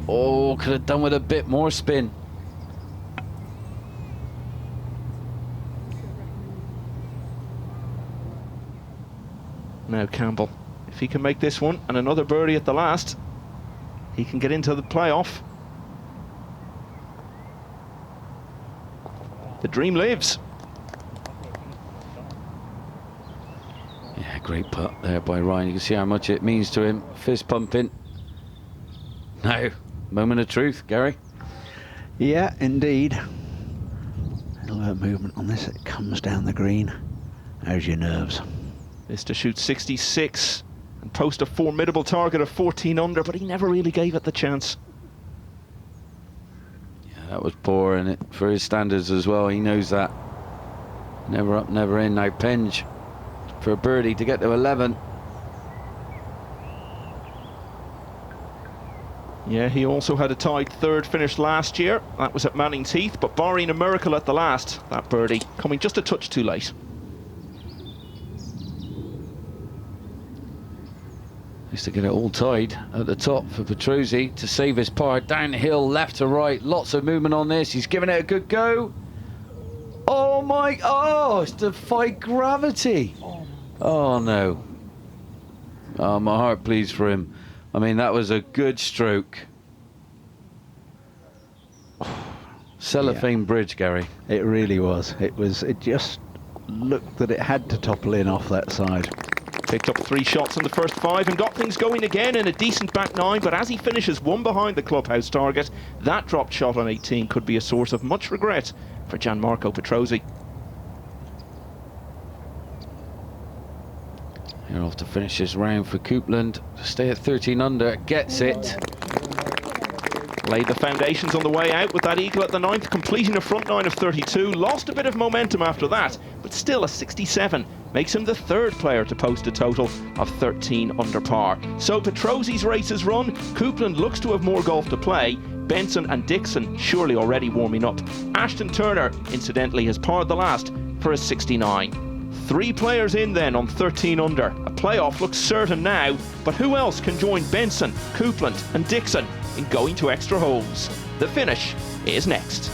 Oh, could have done with a bit more spin. Now Campbell, if he can make this one and another birdie at the last, he can get into the playoff. The dream lives. Yeah, great putt there by Ryan. You can see how much it means to him. Fist pumping. Now, moment of truth, Gary. Yeah, indeed. A little bit of movement on this. It comes down the green. How's your nerves? Is to shoot 66 and post a formidable target of 14 under, but he never really gave it the chance. Yeah, that was poor in it for his standards as well. He knows that. Never up, never in. Now Penge for a birdie to get to 11. Yeah, he also had a tied 3rd finish last year. That was at Manning's Heath, but barring a miracle at the last, that birdie coming just a touch too late. Used to get it all tied at the top for Petrozzi to save his par. Downhill, left to right, lots of movement on this. He's giving it a good go. Oh my, oh, it's defied gravity. Oh no. Oh, my heart bleeds for him. I mean, that was a good stroke. Cellophane bridge, Gary. It really was. It just looked that it had to topple in off that side. Picked up 3 shots in the first 5 and got things going again in a decent back 9, but as he finishes 1 behind the clubhouse target, that dropped shot on 18 could be a source of much regret for Gianmarco Petrozzi. He'll have to finish this round for Coupland to stay at 13 under. Gets it. Laid the foundations on the way out with that eagle at the 9th, completing a front 9 of 32. Lost a bit of momentum after that, but still a 67 makes him the 3rd player to post a total of 13 under par. So Petrozzi's race is run. Coupland looks to have more golf to play. Benson and Dixon surely already warming up. Ashton Turner, incidentally, has parred the last for a 69. 3 players in then on 13 under. A playoff looks certain now, but who else can join Benson, Coupland and Dixon in going to extra holes? The finish is next.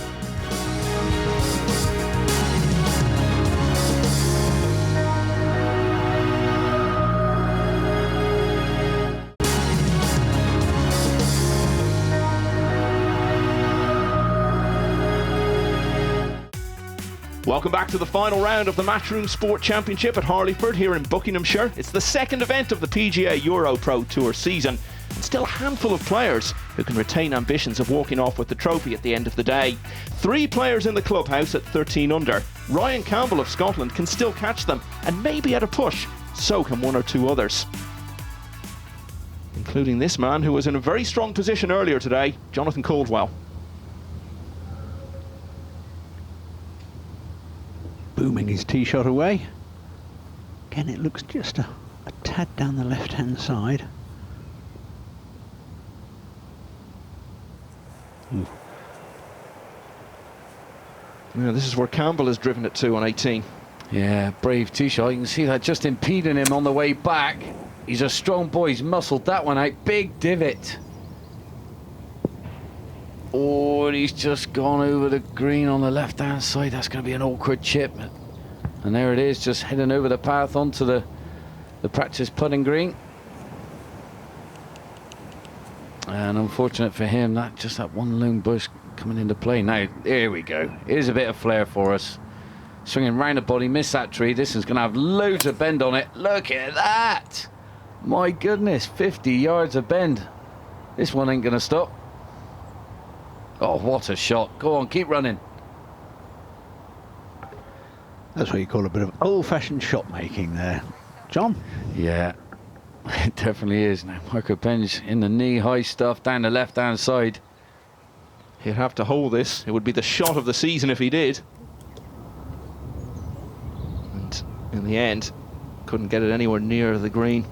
Welcome back to the final round of the Matchroom Sport Championship at Harleyford here in Buckinghamshire. It's the 2nd event of the PGA EuroPro Tour season, and still a handful of players who can retain ambitions of walking off with the trophy at the end of the day. 3 players in the clubhouse at 13 under. Ryan Campbell of Scotland can still catch them, and maybe at a push, so can 1 or 2 others. Including this man who was in a very strong position earlier today, Jonathan Caldwell. Booming his tee shot away. Again, it looks just a tad down the left-hand side. Yeah, this is where Campbell has driven it to on 18. Yeah, brave tee shot. You can see that just impeding him on the way back. He's a strong boy. He's muscled that one out. Big divot. Oh, and he's just gone over the green on the left-hand side. That's going to be an awkward chip. And there it is, just heading over the path onto the practice putting green. And unfortunate for him, that one lone bush coming into play. Now, here we go. Here's a bit of flair for us. Swinging round the body, missed that tree. This is going to have loads of bend on it. Look at that. My goodness, 50 yards of bend. This one ain't going to stop. Oh, what a shot. Go on, keep running. That's what you call a bit of old-fashioned shot making there. John? Yeah, it definitely is. Now, Marco Penge in the knee-high stuff down the left-hand side. He'd have to hold this. It would be the shot of the season if he did. And in the end, couldn't get it anywhere near the green.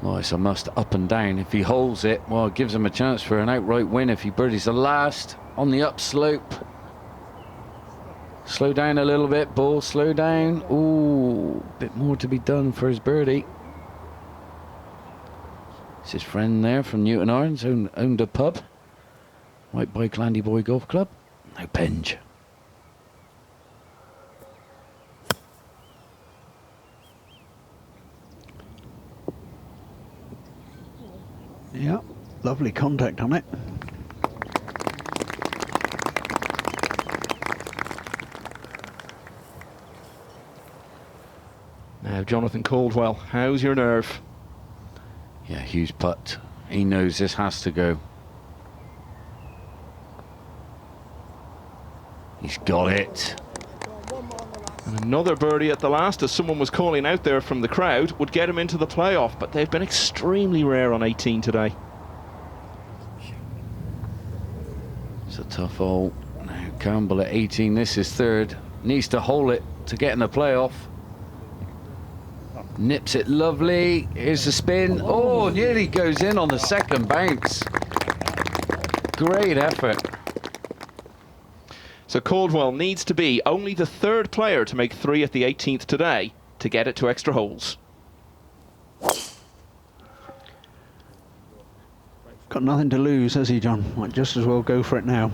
Oh, it's a must up and down. If he holds it, well, it gives him a chance for an outright win if he birdies the last on the upslope. Slow down a little bit, ball, slow down. Ooh, bit more to be done for his birdie. It's his friend there from Newton Arns, owned a pub. White Bike Landy Boy Golf Club. No Penge. Yeah, lovely contact on it. Now, Jonathan Caldwell, how's your nerve? Yeah, huge putt. He knows this has to go. He's got it. And another birdie at the last, as someone was calling out there from the crowd, would get him into the playoff, but they've been extremely rare on 18 today. It's a tough hole. Now Campbell at 18, this is 3rd. Needs to hole it to get in the playoff. Nips it lovely. Here's the spin. Oh, nearly goes in on the 2nd bounce. Great effort. So Caldwell needs to be only the 3rd player to make 3 at the 18th today to get it to extra holes. Got nothing to lose, has he, John? Might just as well go for it now.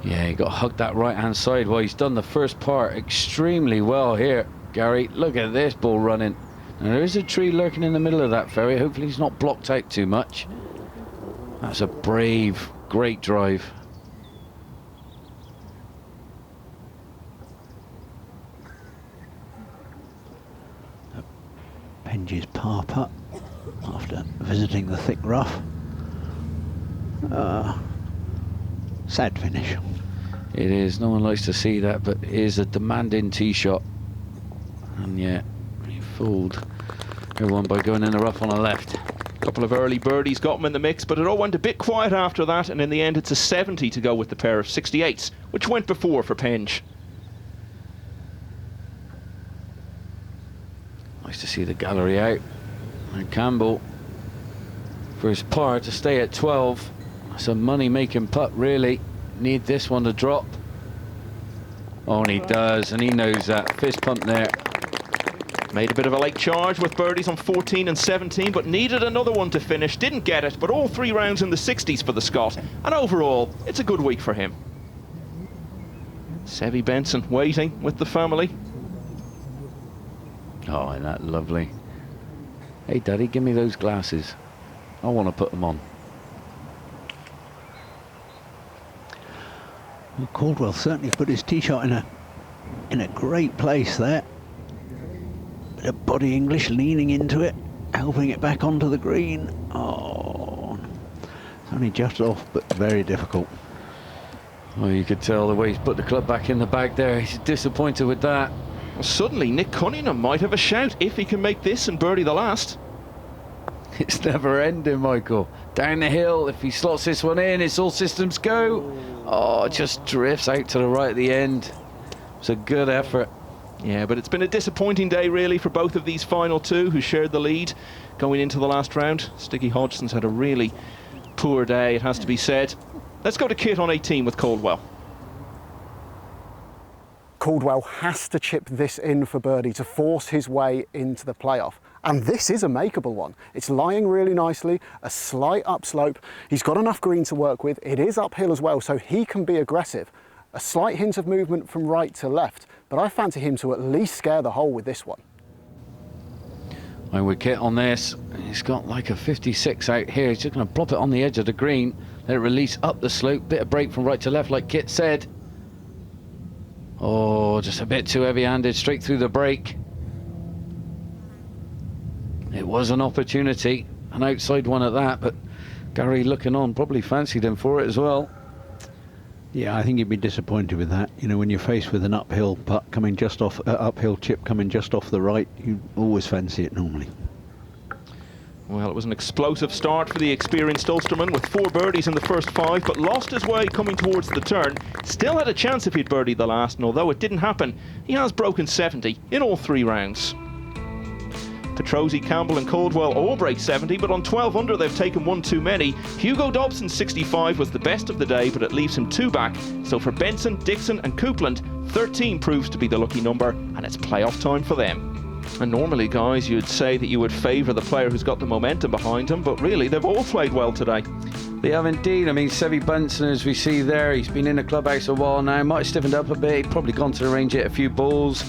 Yeah, he got hugged that right-hand side. Well, he's done the first part extremely well here, Gary. Look at this ball running. Now, there is a tree lurking in the middle of that fairway. Hopefully he's not blocked out too much. That's a brave, great drive. Penge's par putt after visiting the thick rough. Sad finish. It is. No one likes to see that, but it is a demanding tee shot. And yet, he fooled everyone by going in the rough on the left. A couple of early birdies got him in the mix, but it all went a bit quiet after that, and in the end it's a 70 to go with the pair of 68s, which went before for Penge. Nice to see the gallery out. And Campbell, for his par to stay at 12, that's a money-making putt, really. Need this one to drop. Oh, and he does, and he knows that. Fist pump there. Made a bit of a late charge with birdies on 14 and 17, but needed another one to finish. Didn't get it, but all 3 rounds in the 60s for the Scot. And overall, it's a good week for him. Seve Benson waiting with the family. Oh, isn't that lovely? Hey, Daddy, give me those glasses. I want to put them on. Well, Caldwell certainly put his tee shot in a great place there. Bit of body English leaning into it, helping it back onto the green. Oh, it's only just off, but very difficult. Well, you could tell the way he's put the club back in the bag there. He's disappointed with that. Well, suddenly Nick Cunningham might have a shout if he can make this and birdie the last. It's never ending, Michael. Down the hill, if he slots this one in, it's all systems go. Oh, it just drifts out to the right at the end. It's a good effort. Yeah, but it's been a disappointing day, really, for both of these final two who shared the lead going into the last round. Sticky Hodgson's had a really poor day, it has to be said. Let's go to Kit on 18 with Caldwell. Caldwell has to chip this in for birdie to force his way into the playoff. And this is a makeable one. It's lying really nicely, a slight upslope. He's got enough green to work with. It is uphill as well, so he can be aggressive. A slight hint of movement from right to left, but I fancy him to at least scare the hole with this one. I'm with Kit on this. He's got like a 56 out here. He's just going to plop it on the edge of the green, let it release up the slope, bit of break from right to left like Kit said. Oh, just a bit too heavy-handed, straight through the break. It was an opportunity, an outside one at that, but Gary looking on probably fancied him for it as well. Yeah, I think you'd be disappointed with that. You know, when you're faced with an uphill putt coming just off, uphill chip coming just off the right, you always fancy it normally. Well, it was an explosive start for the experienced Ulsterman with 4 birdies in the first 5, but lost his way coming towards the turn. Still had a chance if he'd birdied the last, and although it didn't happen, he has broken 70 in all 3 rounds. Petrozzi, Campbell and Caldwell all break 70, but on 12 under they've taken 1 too many. Hugo Dobson's 65 was the best of the day, but it leaves him 2 back. So for Benson, Dixon and Coupland, 13 proves to be the lucky number, and it's playoff time for them. And normally, guys, you'd say that you would favour the player who's got the momentum behind him, but really they've all played well today. They have indeed. I mean, Seve Benson, as we see there, he's been in the clubhouse a while now, might have stiffened up a bit, he's probably gone to the range, hit a few balls.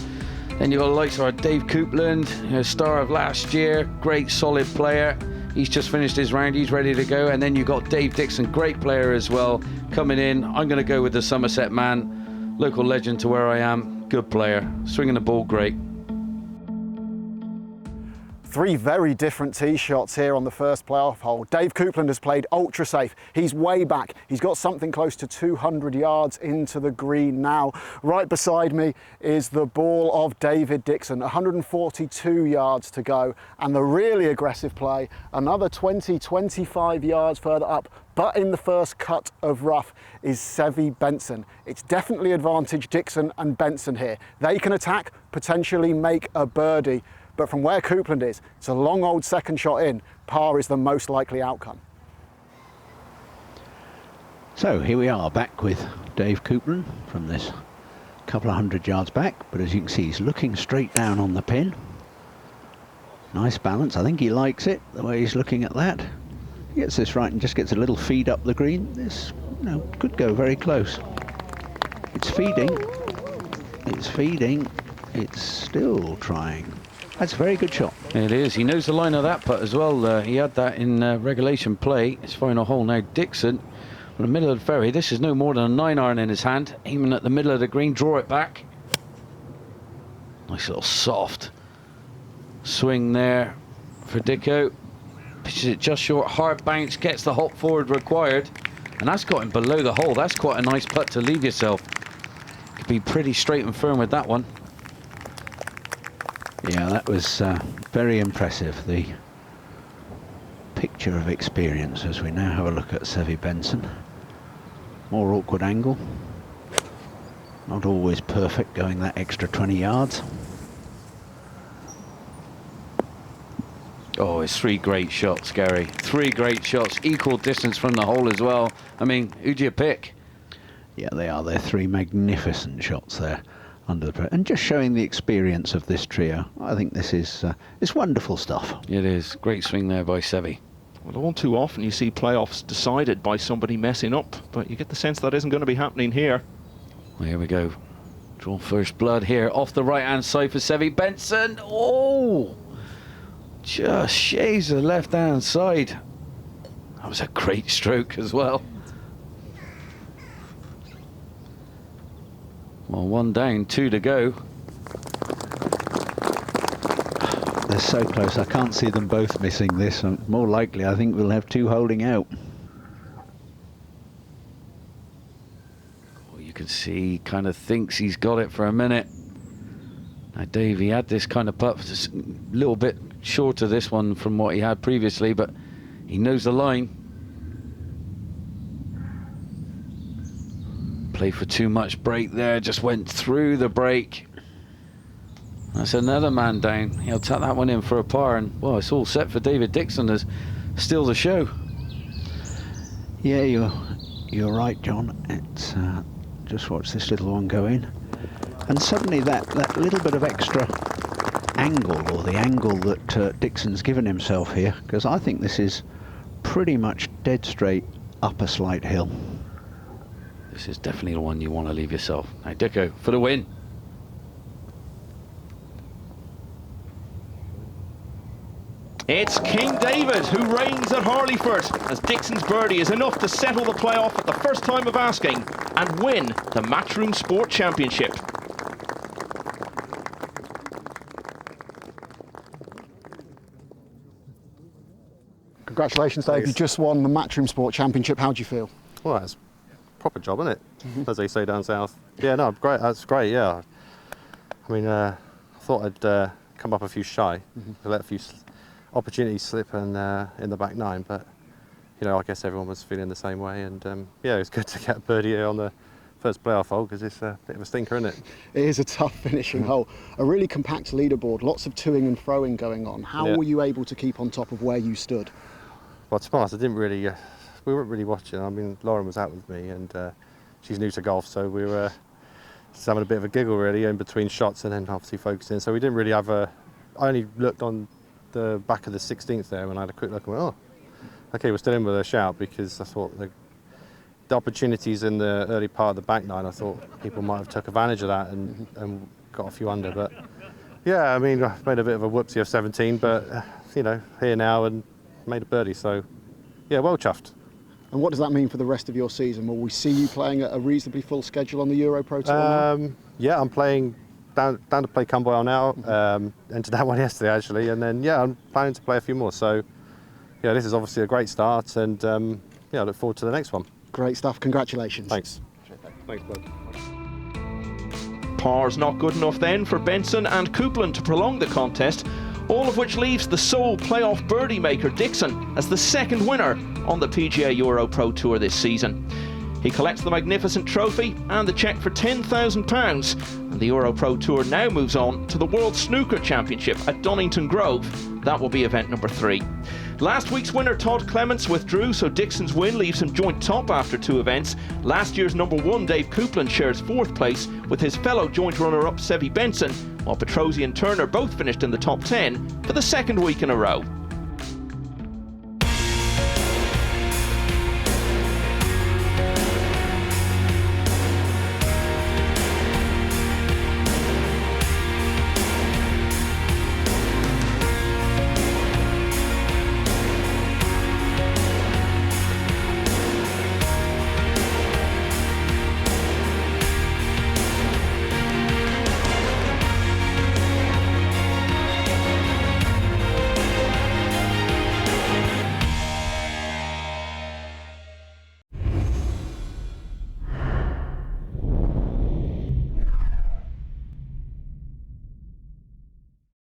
Then you've got the likes of our Dave Coupland, star of last year, great solid player. He's just finished his round, he's ready to go. And then you've got Dave Dixon, great player as well, coming in. I'm going to go with the Somerset man, local legend to where I am, good player, swinging the ball great. 3 very different tee shots here on the first playoff hole. Dave Coupland has played ultra safe. He's way back. He's got something close to 200 yards into the green now. Right beside me is the ball of David Dixon, 142 yards to go. And the really aggressive play, another 20, 25 yards further up, but in the first cut of rough, is Seve Benson. It's definitely advantage Dixon and Benson here. They can attack, potentially make a birdie. But from where Coupland is, it's a long old second shot in. Par is the most likely outcome. So here we are back with Dave Coupland from this couple of 100 yards back. But as you can see, he's looking straight down on the pin. Nice balance. I think he likes it, the way he's looking at that. He gets this right and just gets a little feed up the green. This, could go very close. It's feeding. It's feeding. It's still trying. That's a very good shot. It is. He knows the line of that putt as well. He had that in regulation play. His final hole now. Dixon, in the middle of the fairway. This is no more than a 9-iron in his hand. Aiming at the middle of the green, draw it back. Nice little soft swing there for Dicko. Pitches it just short, hard bounce, gets the hop forward required, and that's got him below the hole. That's quite a nice putt to leave yourself. Could be pretty straight and firm with that one. Yeah, that was very impressive. The picture of experience as we now have a look at Seve Benson. More awkward angle. Not always perfect going that extra 20 yards. Oh, it's 3 great shots, Gary. 3 great shots, equal distance from the hole as well. I mean, who do you pick? Yeah, they are. They're 3 magnificent shots there under the pressure, and just showing the experience of this trio. I think this is it's wonderful stuff. It is. Great swing there by Seve. Well, all too often you see playoffs decided by somebody messing up, but you get the sense that isn't going to be happening here. Well, here we go. Draw first blood here off the right-hand side for Seve Benson. Oh! Just shaves the left-hand side. That was a great stroke as well. Well, 1 down, 2 to go. They're so close. I can't see them both missing this. More likely, I think we'll have 2 holding out. Well, you can see he kind of thinks he's got it for a minute. Now, Dave, he had this kind of putt, just a little bit short of this one from what he had previously, but he knows the line. Played for too much break there, just went through the break. That's another man down. He'll tap that one in for a par, and well, it's all set for David Dixon to steal the show. Yeah, you're right, John. It's just watch this little one go in, and suddenly that little bit of extra angle, or the angle that Dixon's given himself here, because I think this is pretty much dead straight up a slight hill. This is definitely the one you want to leave yourself. Now, Dicko for the win. It's King David who reigns at Harleyford, as Dixon's birdie is enough to settle the playoff at the first time of asking and win the Matchroom Sport Championship. Congratulations, Dave. Thanks. You just won the Matchroom Sport Championship. How do you feel? Well, that's a proper job, isn't it? As they say down south. Yeah, no, great. That's great. Yeah. I mean, I thought I'd come up a few shy, let a few opportunities slip in the back 9, but you know, I guess everyone was feeling the same way, and yeah, it was good to get a birdie on the first playoff hole, because it's a bit of a stinker, isn't it? It is a tough finishing hole. A really compact leaderboard, lots of toing and froing going on. How were you able to keep on top of where you stood? Well, to be honest, I didn't really. We weren't really watching. I mean, Lauren was out with me, and she's new to golf, so we were just having a bit of a giggle really in between shots, and then obviously focusing. So we didn't really have a. I only looked on the back of the 16th there when I had a quick look and went, oh, okay, we're still in with a shout, because I thought the opportunities in the early part of the back 9, I thought people might have took advantage of that and got a few under. But yeah, I mean, I made a bit of a whoopsie of 17, but you know, here now and made a birdie. So yeah, well chuffed. And what does that mean for the rest of your season? Will we see you playing at a reasonably full schedule on the EuroPro Tour now? Yeah, I'm playing down to play Cumboyle now. Entered that one yesterday actually, and then yeah, I'm planning to play a few more. So yeah, this is obviously a great start, and yeah, I look forward to the next one. Great stuff. Congratulations. Thanks. Thanks, bud. Par's not good enough then for Benson and Coupland to prolong the contest, all of which leaves the sole playoff birdie maker Dixon as the second winner on the PGA EuroPro Tour this season. He collects the magnificent trophy and the cheque for £10,000, and the EuroPro Tour now moves on to the World Snooker Championship at Donington Grove. That will be event number 3. Last week's winner Todd Clements withdrew, so Dixon's win leaves him joint top after 2 events. Last year's number 1 Dave Coupland shares 4th place with his fellow joint runner-up Seve Benson, while Petrozzi and Turner both finished in the top 10 for the 2nd week in a row.